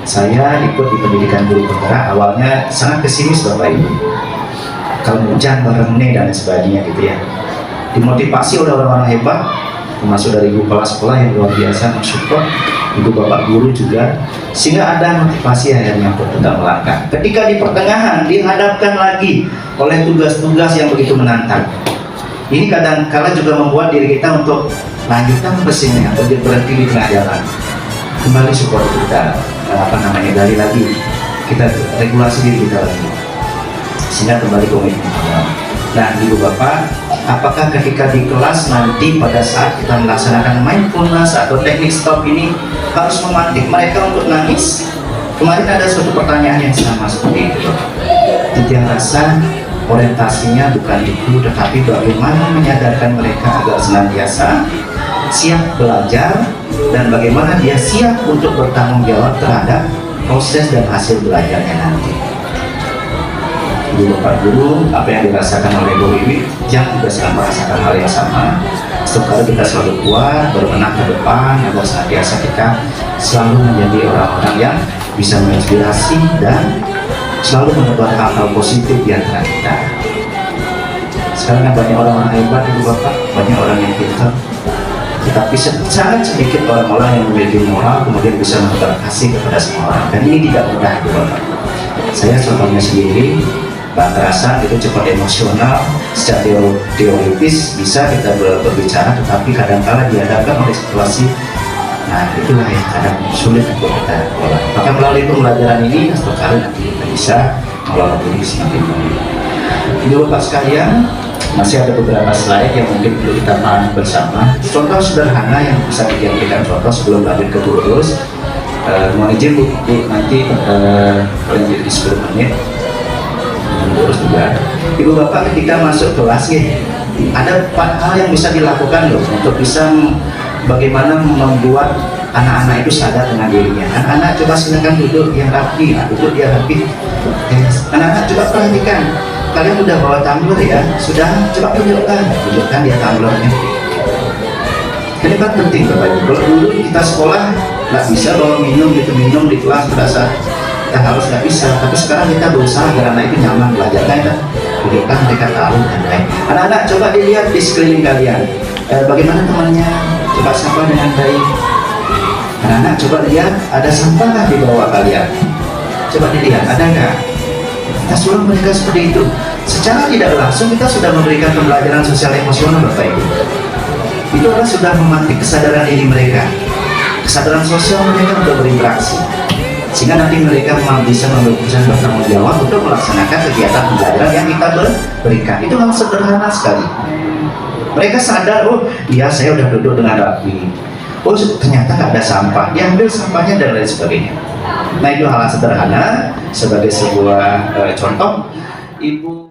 saya ikut di pendidikan guru penggerak, awalnya sangat pesimis Bapak Ibu, kalau hujan meremeh dan sebagainya gitu ya. Dimotivasi oleh orang-orang hebat, termasuk dari ibu kepala sekolah yang luar biasa mensupport, ibu bapak guru juga, sehingga ada motivasi akhirnya untuk tetap melangkah. Ketika di pertengahan dihadapkan lagi oleh tugas-tugas yang begitu menantang, ini kadang-kala juga membuat diri kita untuk lanjutkan mesinnya atau berhenti di tengah jalan. Kembali support kita, gali lagi, kita regulasi diri kita lagi, sehingga kembali komitmen. Nah, ibu bapak, apakah ketika di kelas nanti pada saat kita melaksanakan mindfulness atau teknik stop ini harus memantik mereka untuk nangis? Kemarin ada suatu pertanyaan yang sama seperti itu. Tidak rasa orientasinya bukan itu, tetapi bagaimana menyadarkan mereka agar senantiasa siap belajar dan bagaimana dia siap untuk bertanggung jawab terhadap proses dan hasil belajarnya nanti. Ibu Bapak Guru, apa yang dirasakan oleh Bu Wiwi, yang juga sedang merasakan hal yang sama. Setiap kali kita selalu kuat, berbenah ke depan, agar senantiasa kita selalu menjadi orang-orang yang bisa menginspirasi dan selalu menebar hal-hal positif di antara kita. Sekarang kan banyak orang-orang hebat, Ibu Bapak, banyak orang yang pintar, tetapi sangat sedikit orang-orang yang memiliki moral kemudian bisa menebar kasih kepada semua orang, dan ini tidak mudah, Ibu Bapak. Saya contohnya sendiri, Pak terasa itu cepat emosional, secara teoritis bisa kita berbicara, tetapi kadang-kala dihadapkan oleh situasi, nah itulah yang kadang sulit untuk kita olah. Maka melalui pembelajaran ini, sekali nanti kita bisa mengelola diri semakin baik. Ibu Bapak sekalian, masih ada beberapa slide yang mungkin perlu kita pahami bersama. Contoh sederhana yang bisa dijadikan contoh sebelum lanjut ke kursus. Mohon izin Bu, nanti paling jadi 10 menit. Terus juga Ibu Bapak ketika masuk kelas nih, ada 4 hal yang bisa dilakukan loh untuk bisa bagaimana membuat anak-anak itu sadar dengan dirinya. Anak-anak coba silakan duduk yang rapi, duduk dia rapi. Anak-anak coba perhatikan, kalian udah bawa tumbler ya? Sudah, coba tunjukkan dia tumblernya. Ini kan penting Bapak Ibu. Kalau dulu kita sekolah nggak bisa bawa minum di kelas berasa kita harus nggak bisa, tapi sekarang kita berusaha agar anak itu nyaman belajar, kan? Tunjukkan mereka tahu dan lain. Anak-anak coba dilihat di sekeliling kalian, bagaimana temannya, coba sapa dengan baik. Anak-anak coba lihat ada sampah nggak di bawah kalian, coba dilihat ada nggak. Kita suruh mereka seperti itu. Secara tidak langsung kita sudah memberikan pembelajaran sosial emosional Bapak Ibu. Itu adalah sudah memantik kesadaran diri mereka, kesadaran sosial mereka untuk berinteraksi, sehingga nanti mereka bisa bertanggung jawab untuk melaksanakan kegiatan pembelajaran yang kita berikan. Itu hal sederhana sekali. Mereka sadar, oh iya saya udah duduk dengan rapi, oh ternyata nggak ada sampah, diambil sampahnya dan lain sebagainya. Nah itu hal sederhana sebagai sebuah contoh. Ibu